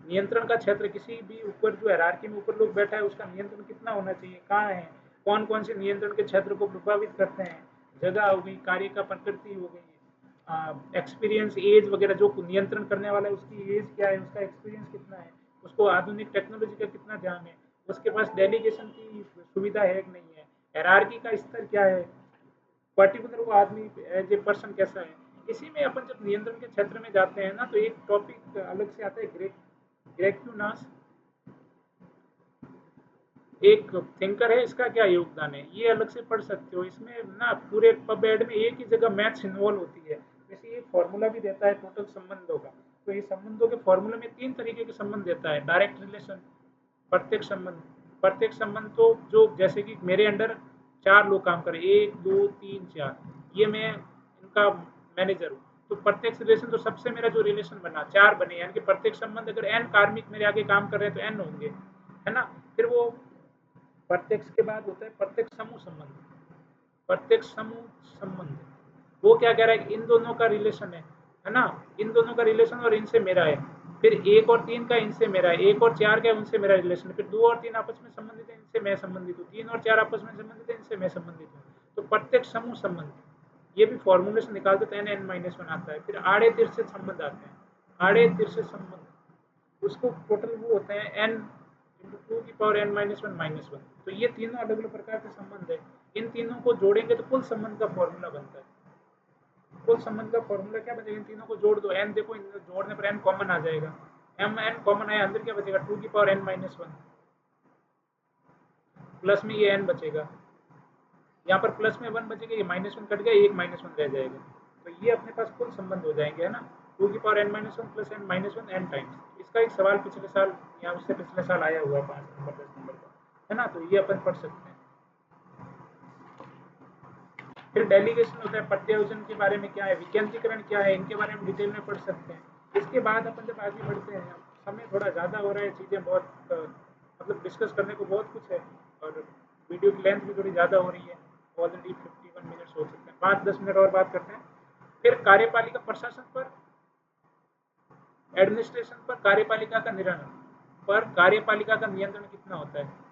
नियंत्रण का क्षेत्र किसी भी ऊपर जो हायरार्की में ऊपर लोग बैठा है उसका नियंत्रण कितना होना चाहिए, कहाँ है, कौन कौन से नियंत्रण के क्षेत्र को प्रभावित करते हैं, जगह हो गई, कार्य का प्रकृति हो गई, एक्सपीरियंस, एज वगैरह, जो नियंत्रण करने वाला है उसकी एज क्या है, उसका एक्सपीरियंस कितना है, उसको आधुनिक टेक्नोलॉजी का कितना ध्यान है, उसके पास डेलीगेशन की सुविधा है कि नहीं है, हायरार्की का स्तर क्या है, पर्टिकुलर वो आदमी एज ए पर्सन कैसा है। इसी में अपन जब नियंत्रण के क्षेत्र में जाते हैं ना तो एक टॉपिक अलग से आता है, ग्रेक्यूनास, एक थिंकर है, इसका क्या योगदान है ये अलग से पढ़ सकते हो। इसमें ना पूरे पब एड में एक ही जगह मैथ्स इन्वॉल्व होती है। जैसे ये फॉर्मूला भी देता है टोटल संबंधों का, तो ये संबंधों के फॉर्मूले में 3 तरीके के संबंध देता है, डायरेक्ट रिलेशन, प्रत्यक्ष संबंध। प्रत्यक्ष संबंध तो जो जैसे कि मेरे अंडर 4 लोग काम करें, 1 2 3 4, ये मैं इनका मैनेजर हूँ, तो प्रत्यक्ष रिलेशन तो सबसे मेरा जो रिलेशन बना 4 बने, यानी कि प्रत्यक्ष संबंध अगर एन कार्मिक मेरे आगे काम कर रहे हैं तो एन होंगे, है ना। फिर वो प्रत्यक्ष के बाद होता है प्रत्यक्ष समूह संबंध। प्रत्यक्ष समूह संबंध वो क्या कह रहा है कि इन दोनों का रिलेशन है ना, इन दोनों का रिलेशन और इनसे मेरा है। फिर 1 और 3 का इनसे मेरा है, 1 और 4 का उनसे मेरा रिलेशन है, फिर 2 और 3 आपस में संबंधित है, इनसे मैं संबंधित हूँ, 3 और 4 आपस में संबंधित है, इनसे मैं संबंधित हूँ। तो प्रत्यक्ष समूह संबंध ये भी फॉर्मूले से निकालते तो n-1 आता है। फिर आड़े तिरछे संबंध आते हैं, आड़े तिरछे संबंध उसको टोटल वो होते हैं n इंटू टू की पावर n-1 -1। तो ये तीनों अलग अलग प्रकार के संबंध है, इन तीनों को जोड़ेंगे तो कुल संबंध का फॉर्मूला बनता है। कुल संबंध का फॉर्मूला क्या बचेगा, इन तीनों को जोड़ दो, n देखो इन जोड़ने पर n कॉमन आ जाएगा, m n कॉमन आया, अंदर क्या बचेगा 2 की पावर n-1, प्लस में ये n बचेगा, यहाँ पर प्लस में 1 बचेगा, ये -1 कट गया, एक -1 रह जाएगा। तो ये अपने पास कुल संबंध हो जाएंगे, है ना, 2 की power n-1 plus n-1 n times. इसका एक सवाल पिछले साल या उससे पिछले साल आया हुआ है 5 नंबर 10 नंबर का, है ना, तो ये अपन पढ़ सकते हैं। फिर डेलीगेशन होता है, प्रत्यायोजन के बारे में क्या है, विकेंद्रीकरण क्या है, इनके बारे में डिटेल में पढ़ सकते हैं। इसके बाद अपन जब आगे बढ़ते हैं, समय थोड़ा ज़्यादा हो रहा है, चीज़ें बहुत मतलब डिस्कस करने को बहुत कुछ है, और वीडियो की लेंथ भी थोड़ी ज़्यादा हो रही है, ऑलरेडी 51 मिनट्स हो सकते हैं, 5-10 मिनट और बात करते हैं। फिर कार्यपालिका प्रशासन पर, एडमिनिस्ट्रेशन पर कार्यपालिका का निर्णय पर कार्यपालिका का नियंत्रण कितना होता है।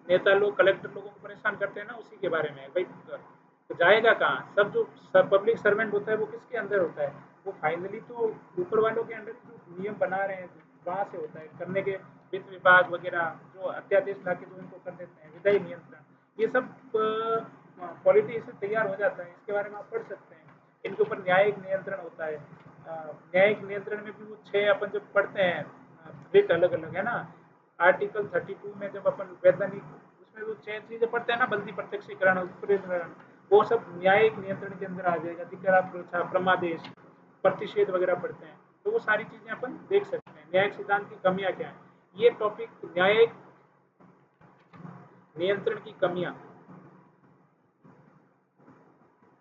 नेता लोग कलेक्टर लोगों को परेशान करते हैं ना, उसी के बारे में भाई, तो जाएगा कहाँ, सब जो सब पब्लिक सर्वेंट होता है वो किसके अंदर होता है, वो फाइनली तो ऊपर वालों के अंदर जो नियम बना रहे हैं वहाँ से होता है, करने के वित्त विभाग वगैरह जो अध्यादेश ला के जो इनको कर देते हैं, विधायी नियंत्रण, ये सब पॉलिटी से तैयार हो जाता है, इसके बारे में आप पढ़ सकते हैं। इनके ऊपर न्यायिक नियंत्रण होता है, न्यायिक नियंत्रण में भी वो 6 अपन जब पढ़ते हैं रिट अलग अलग, है ना, आर्टिकल 32 में जब अपन वैधानिक उसमें वो 6 चीजें पढ़ते हैं ना, बंदी प्रत्यक्षीकरण उत्प्रेरण, वो सब न्यायिक नियंत्रण के अंदर आ जाएगा, अधिकार प्रथा प्रमादेश प्रतिषेध वगैरह पढ़ते हैं, तो वो सारी चीजें अपन देख सकते हैं। न्यायिक सिद्धांत की कमियां क्या है, ये टॉपिक न्यायिक नियंत्रण की कमियां,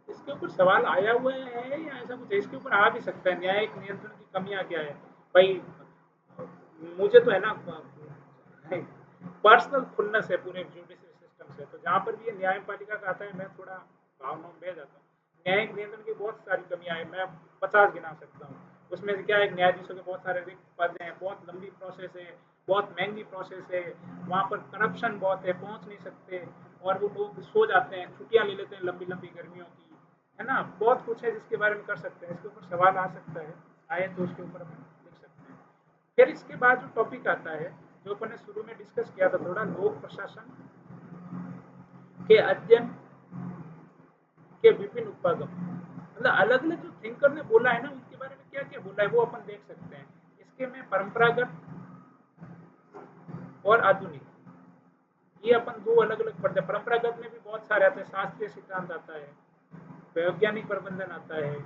इसके ऊपर सवाल आया हुआ है या ऐसा कुछ है, इसके ऊपर आ भी सकता है, न्यायिक नियंत्रण की कमियां क्या है भाई। मुझे तो है ना पर्सनल खुन्नस है पूरे जुडिशरी सिस्टम से, तो जहाँ पर भी ये न्यायपालिका का आता है मैं थोड़ा भावनाओं में बह जाता हूँ। न्यायिक नियंत्रण की बहुत सारी कमियां हैं, मैं 50 गिना सकता हूँ। उसमें से क्या है, न्यायाधीशों के बहुत सारे रिक्त पद हैं, बहुत लंबी प्रोसेस है, बहुत महंगी प्रोसेस है, वहाँ पर करप्शन बहुत है, पहुँच नहीं सकते, और वो लोग सो जाते हैं, छुट्टियाँ ले लेते हैं लंबी लंबी गर्मियों की, है ना, बहुत कुछ है जिसके बारे में कर सकते हैं, इसके ऊपर सवाल आ सकता है, आए तो उसके ऊपर अपन लिख सकते हैं। फिर इसके बाद जो टॉपिक आता है, जो अपन ने शुरू में डिस्कस किया था थोड़ा, लोक प्रशासन के अध्ययन के विभिन्न उपगम, मतलब अलग अलग जो थिंकर ने बोला है ना उनके बारे में क्या क्या बोला है वो अपन देख सकते हैं। इसके में परंपरागत और आधुनिक, ये अपन दो अलग अलग पढ़ते हैं। परंपरागत में भी बहुत सारे आते हैं, शास्त्रीय सिद्धांत आता है, वैज्ञानिक प्रबंधन आता है,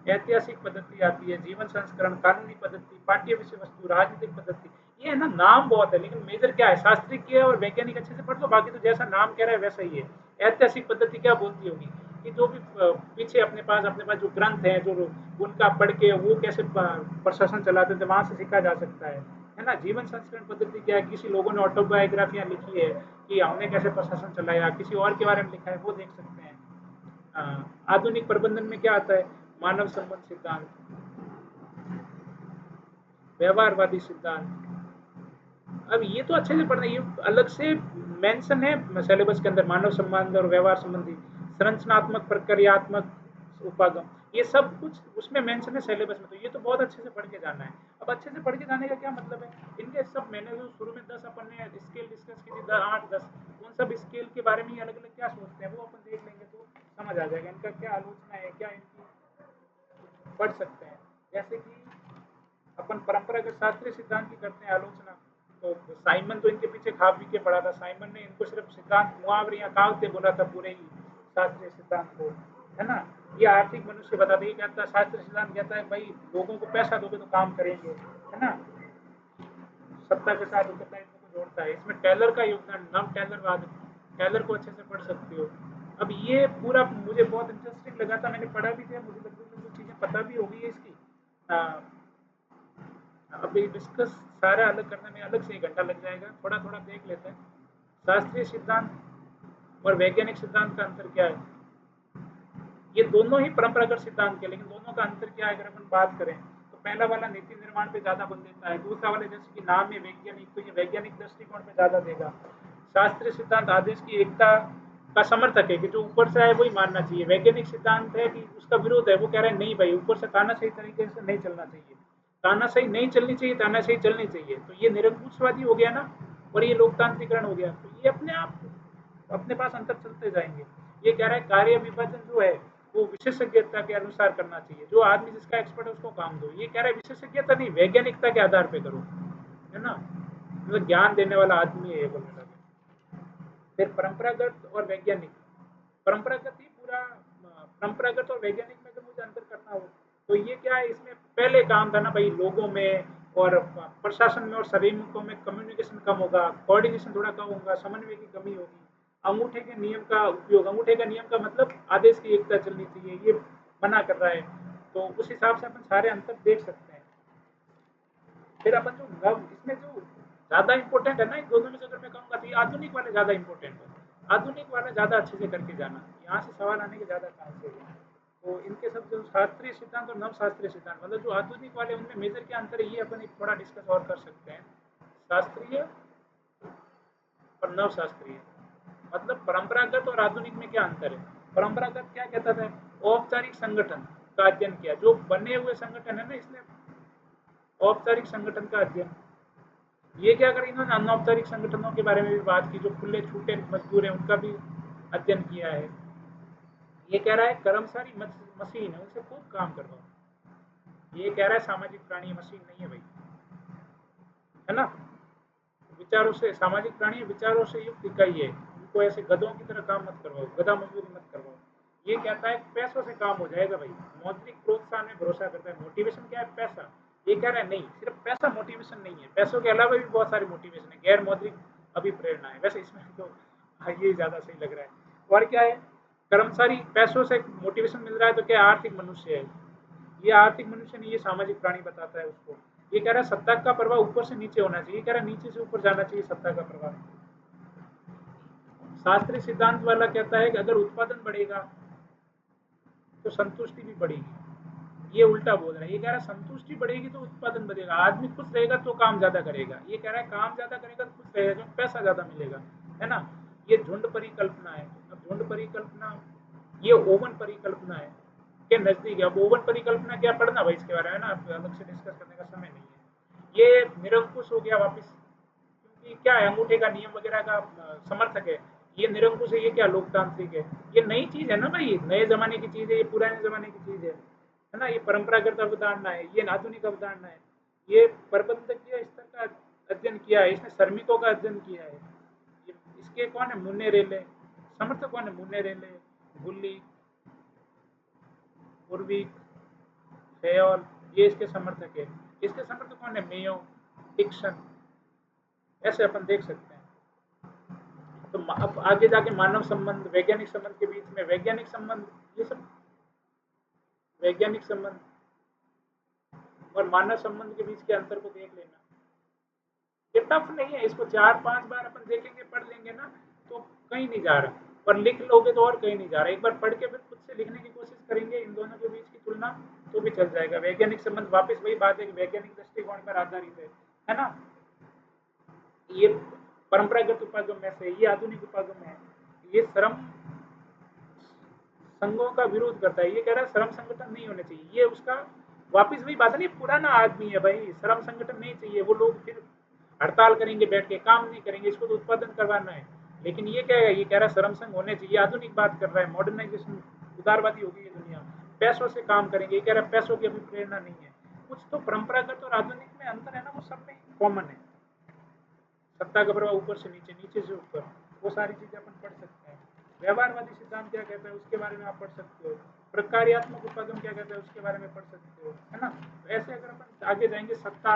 ऐतिहासिक पद्धति आती है, जीवन संस्करण, कानूनी पद्धति, पाठ्य विषय वस्तु, राजनीतिक पद्धति। ये है ना, नाम बहुत है लेकिन मेजर क्या है, शास्त्रीय और वैज्ञानिक अच्छे से पढ़ लो, बाकी तो जैसा नाम कह रहा है वैसा ही है। ऐतिहासिक पद्धति क्या बोलती होगी कि जो भी पीछे अपने पास जो ग्रंथ है, जो उनका पढ़ के वो कैसे प्रशासन चलाते थे वहां से सीखा जा सकता है ना। जीवन संस्करण पद्धति क्या है, किसी लोगों ने ऑटोबायोग्राफियां लिखी है कि हमने कैसे प्रशासन चलाया, किसी और के बारे में लिखा है, वो देख सकते हैं। आधुनिक प्रबंधन में क्या आता है, मानव संबंध सिद्धांत, व्यवहारवादी सिद्धांत। अब ये तो अच्छे से पढ़ना, ये अलग से मेंशन है सिलेबस के अंदर, मानव संबंध और व्यवहार संबंधी, संरचनात्मक प्रक्रियात्मक उपागम, ये सब कुछ उसमें मेंशन है सिलेबस में, तो ये तो बहुत अच्छे से पढ़ के जाना है। अब अच्छे से पढ़ के जाने का क्या मतलब है, इनके सब मैंने जो शुरू में 10 अपन ने स्केल डिस्कस की थी, 8-10, उन सब स्केल के बारे में ही अलग अलग क्या सोचते हैं वो अपन देख लेंगे तो समझ आ जाएगा इनका क्या आलोचना है, क्या इनकी पढ़ सकते हैं। जैसे कि अपन परंपरागत शास्त्रीय सिद्धांत की करते हैं आलोचना, तो साइमन तो इनके पीछे खा पी के पड़ा था, साइमन ने इनको सिर्फ सिद्धांत मुहावरे या कागते बोला था पूरे ही शास्त्रीय सिद्धांत को, है ना। ये आर्थिक मनुष्य बताता है, ये कहता है शास्त्रीय सिद्धांत कहता है भाई लोगों को पैसा दोगे तो काम करेंगे, है ना, सत्ता के साथ उत्तरदायित्व को जोड़ता है। इसमें टेलर का योगदान, नव टेलरवाद, टेलर को अच्छे से पढ़ सकते हो। अब ये पूरा मुझे बहुत इंटरेस्टिंग लगा था, मैंने पढ़ा भी था, मुझे लगभग कुछ चीज़ें पता भी होगी है इसकी। आ, अभी डिस्कस सारा अलग करने में अलग से 1 घंटा लग जाएगा, थोड़ा थोड़ा देख लेते हैं। शास्त्रीय सिद्धांत और वैज्ञानिक सिद्धांत का अंतर क्या है। ये दोनों ही परंपरागत सिद्धांत के, लेकिन दोनों का अंतर क्या है अगर अपन बात करें, तो पहला वाला नीति निर्माण पे ज्यादा बल देता है, दूसरा वाले जैसे कि नाम है वैज्ञानिक, तो ये वैज्ञानिक दृष्टिकोण पे ज्यादा देगा। शास्त्रीय सिद्धांत आदेश की एकता का समर्थक है कि जो ऊपर से आए वही मानना चाहिए, वैज्ञानिक सिद्धांत है कि उसका विरोध है, वो कह रहे हैं नहीं भाई ऊपर से तानाशाही तरीके से नहीं चलना चाहिए, तानाशाही नहीं चलनी चाहिए, तानाशाही चलनी चाहिए, तो ये निरंकुशवादी हो गया ना, और ये लोकतांत्रिकरण हो गया, तो ये अपने आप अपने पास अंतर चलते जाएंगे। ये कह रहा है कार्य विभाजन जो है वो विशेषज्ञता के अनुसार करना चाहिए, जो आदमी जिसका एक्सपर्ट है उसको काम दो, ये कह रहा है विशेषज्ञता नहीं वैज्ञानिकता के आधार पे करो, है ना, मतलब ज्ञान देने वाला आदमी है ये बोलने लगे। फिर परंपरागत और वैज्ञानिक, परंपरागत ही पूरा, परंपरागत और वैज्ञानिक में अगर मुझे अंतर करना हो तो ये क्या है, इसमें पहले काम था ना भाई लोगों में और प्रशासन में और श्रमिकों में कम्युनिकेशन कम होगा, कोऑर्डिनेशन थोड़ा कम होगा, समन्वय की कमी होगी, अंगूठे के नियम का उपयोग, अंगूठे का नियम का मतलब आदेश की एकता चलनी चाहिए, ये मना कर रहा है, तो उस हिसाब से अपन सारे अंतर देख सकते हैं। फिर अपन जो नव इसमें जो ज्यादा इंपॉर्टेंट है ना इन दोनों में से अगर मैं कहूँगा तो ये आधुनिक वाले ज्यादा इंपॉर्टेंट है, आधुनिक वाला ज्यादा अच्छे से करके जाना, यहाँ से सवाल आने के ज्यादा चांसेस है। तो इनके सब जो शास्त्रीय सिद्धांत और नव शास्त्रीय सिद्धांत, मतलब जो आधुनिक वाले उनमें मेजर क्या अंतर है ये अपन एक थोड़ा डिस्कस और कर सकते हैं। शास्त्रीय और नव शास्त्रीय, मतलब परंपरागत और आधुनिक में क्या अंतर है। परंपरागत क्या कहता था, औपचारिक संगठन का अध्ययन किया, जो बने हुए संगठन है ना इसने औपचारिक संगठन का अध्ययन, ये क्या करें इन्होंने अनौपचारिक संगठनों के बारे में भी बात की, जो खुले छूटे मजदूर हैं उनका भी अध्ययन किया है। ये कह रहा है कर्मचारी मशीन है उनसे खूब काम करवाओ, ये कह रहा है सामाजिक प्राणी मशीन नहीं है भाई, है ना, विचारों से सामाजिक प्राणी विचारों से युक्त इकाई है, उनको ऐसे गधों की तरह काम मत करवाओ, गधा मजदूरी मत करवाओ। ये कहता है पैसों से काम हो जाएगा भाई, मौद्रिक प्रोत्साहन में भरोसा करता है, मोटिवेशन क्या है पैसा, ये कह रहा है नहीं सिर्फ पैसा मोटिवेशन नहीं है, पैसों के अलावा भी बहुत सारी मोटिवेशन है, गैर मौद्रिक अभिप्रेरणा है, वैसे इसमें तो ये ज्यादा सही लग रहा है। और क्या है, कर्मचारी पैसों से मोटिवेशन मिल रहा है तो क्या आर्थिक मनुष्य है, ये आर्थिक मनुष्य नहीं, ये सामाजिक प्राणी बताता है उसको। ये कह रहा है सत्ता का प्रभाव ऊपर से नीचे होना चाहिए, ये कह रहा है नीचे से ऊपर जाना चाहिए सत्ता का प्रभाव। शास्त्रीय सिद्धांत वाला कहता है कि अगर उत्पादन बढ़ेगा तो संतुष्टि भी बढ़ेगी, ये उल्टा बोल रहा है, ये कह रहा है संतुष्टि बढ़ेगी तो उत्पादन बढ़ेगा, आदमी खुश रहेगा तो काम ज्यादा करेगा, ये कह रहा है काम ज्यादा करेगा तो खुश रहेगा क्योंकि पैसा ज्यादा मिलेगा, है ना। ये झुंड परिकल्पना है। अब झुंड परिकल्पना, ये ओवन परिकल्पना है के नजदीक है। अब ओवन परिकल्पना क्या पढ़ना भाई इसके बारे में ना, अलग से डिस्कस करने का समय नहीं है। ये निरंकुश हो गया वापिस, क्योंकि क्या है अंगूठे का नियम वगैरह का समर्थक है, ये निरंकुश है, ये क्या लोकतांत्रिक है, ये नई चीज है ना भाई, नए जमाने की चीज है, ये पुराने जमाने की चीज है ना, ये परंपरागत अवधारणा है, ये आधुनिक अवधारणा है। ये प्रबंधकीय स्तर का अध्ययन किया है, इसने श्रमिकों का अध्ययन किया है। इसके कौन है, मुन्ने रेले, समर्थक कौन है, मुन्ने रेले, गुल्ली, पूर्वी, फेयोल, ये इसके समर्थक है। इसके समर्थक कौन है, मेयो, डिक्सन, ऐसे अपन देख सकते हैं। तो अब आगे जाके मानव संबंध वैज्ञानिक संबंध के बीच में, वैज्ञानिक संबंध ये सब, वैज्ञानिक संबंध और मानव संबंध के बीच के अंतर को देख लेना। ये टफ नहीं है, इसको 4-5 बार अपन देखेंगे पढ़ लेंगे ना तो कहीं नहीं जा रहा, और लिख लोगे तो और कहीं नहीं जा रहा, एक बार पढ़ के फिर खुद से लिखने की कोशिश करेंगे इन दोनों के बीच की तुलना, तो भी चल जाएगा। वैज्ञानिक संबंध वापस वही बात है कि वैज्ञानिक दृष्टिकोण पर आधारित है ना। ये परंपरागत उपागम में से, ये आधुनिक उपागम है। ये श्रम संघों का विरोध करता है, ये कह रहा है श्रम संगठन नहीं होने चाहिए। ये उसका वापस वही बात नहीं, पुराना आदमी है भाई, श्रम संगठन नहीं चाहिए। वो लोग फिर हड़ताल करेंगे, बैठ के काम नहीं करेंगे, इसको तो उत्पादन करवाना है। लेकिन ये क्या है, ये कह रहा है श्रम संघ होने चाहिए, आधुनिक बात कर रहा है, मॉडर्नाइजेशन, उदारवादी होगी ये दुनिया, पैसों से काम करेंगे। ये कह रहा है पैसों की अभी प्रेरणा नहीं है। कुछ तो परंपरागत और आधुनिक में अंतर है ना, वो सब में कॉमन है। सत्ता का प्रभाव ऊपर से नीचे, नीचे से ऊपर, वो सारी चीजें अपन पढ़ सकते हैं। व्यवहारवादी सिद्धांत क्या कहता है उसके बारे में आप पढ़ सकते हो। प्रकार्यात्मक उपागम क्या कहता है उसके बारे में पढ़ सकते हो, है ना। तो ऐसे अगर अपन आगे जाएंगे, सत्ता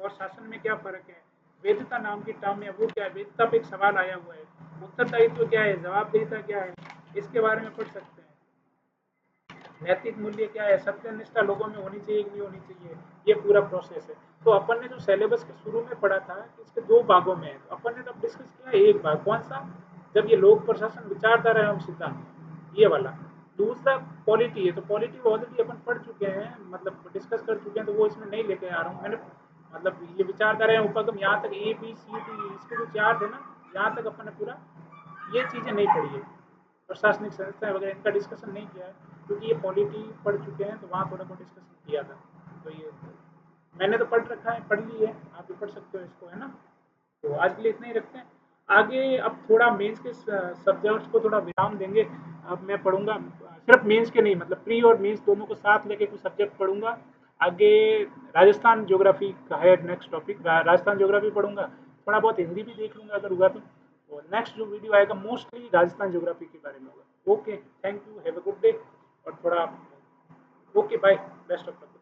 और शासन में क्या फर्क है, वैधता नाम की टर्म है, वो क्या है, वैधता पे एक सवाल आया हुआ है, उत्तरदायित्व क्या है, जवाबदेहिता क्या है, इसके बारे में पढ़ सकते हैं। नैतिक मूल्य क्या है, सत्यनिष्ठा लोगों में होनी चाहिए कि नहीं होनी चाहिए, ये पूरा प्रोसेस है। तो अपन ने जो सिलेबस के शुरू में पढ़ा था कि इसके दो भागों में है, तो अपन ने तब डिस्कस किया एक भाग, कौन सा, जब ये लोक प्रशासन विचारधारा एवं सिद्धांत, ये वाला। दूसरा पॉलिटी है, तो पॉलिटी ऑलरेडी अपन पढ़ चुके हैं, मतलब डिस्कस कर चुके हैं, तो वो इसमें नहीं लेके आ रहा हूँ मैंने। मतलब ये विचारधारा एवं उपगम, यहाँ तक ABCD इसके जो चार्ट है ना, यहाँ तक अपन ने पूरा ये चीज़ें नहीं पढ़ी है। प्रशासनिक संस्थाएं वगैरह इनका डिस्कशन नहीं किया है, क्योंकि ये पॉलिटी पढ़ चुके हैं, तो वहाँ थोड़ा बहुत डिस्कशन किया था। तो ये मैंने तो पढ़ रखा है, पढ़ ली है, आप भी पढ़ सकते हो इसको, है ना। तो आज के लिए इतना ही रखते हैं। आगे अब थोड़ा मेंस के सब्जेक्ट्स को थोड़ा विराम देंगे। अब मैं पढ़ूंगा सिर्फ मेंस के नहीं, मतलब प्री और मेंस दोनों को साथ लेके कुछ सब्जेक्ट पढ़ूंगा आगे। राजस्थान ज्योग्राफी का है नेक्स्ट टॉपिक, राजस्थान ज्योग्राफी पढ़ूंगा, थोड़ा बहुत हिंदी भी देख लूंगा अगर हुआ तो। और नेक्स्ट जो वीडियो आएगा मोस्टली राजस्थान ज्योग्राफी के बारे में होगा। Okay, thank you, have a good day. और थोड़ा okay, bye, best of luck.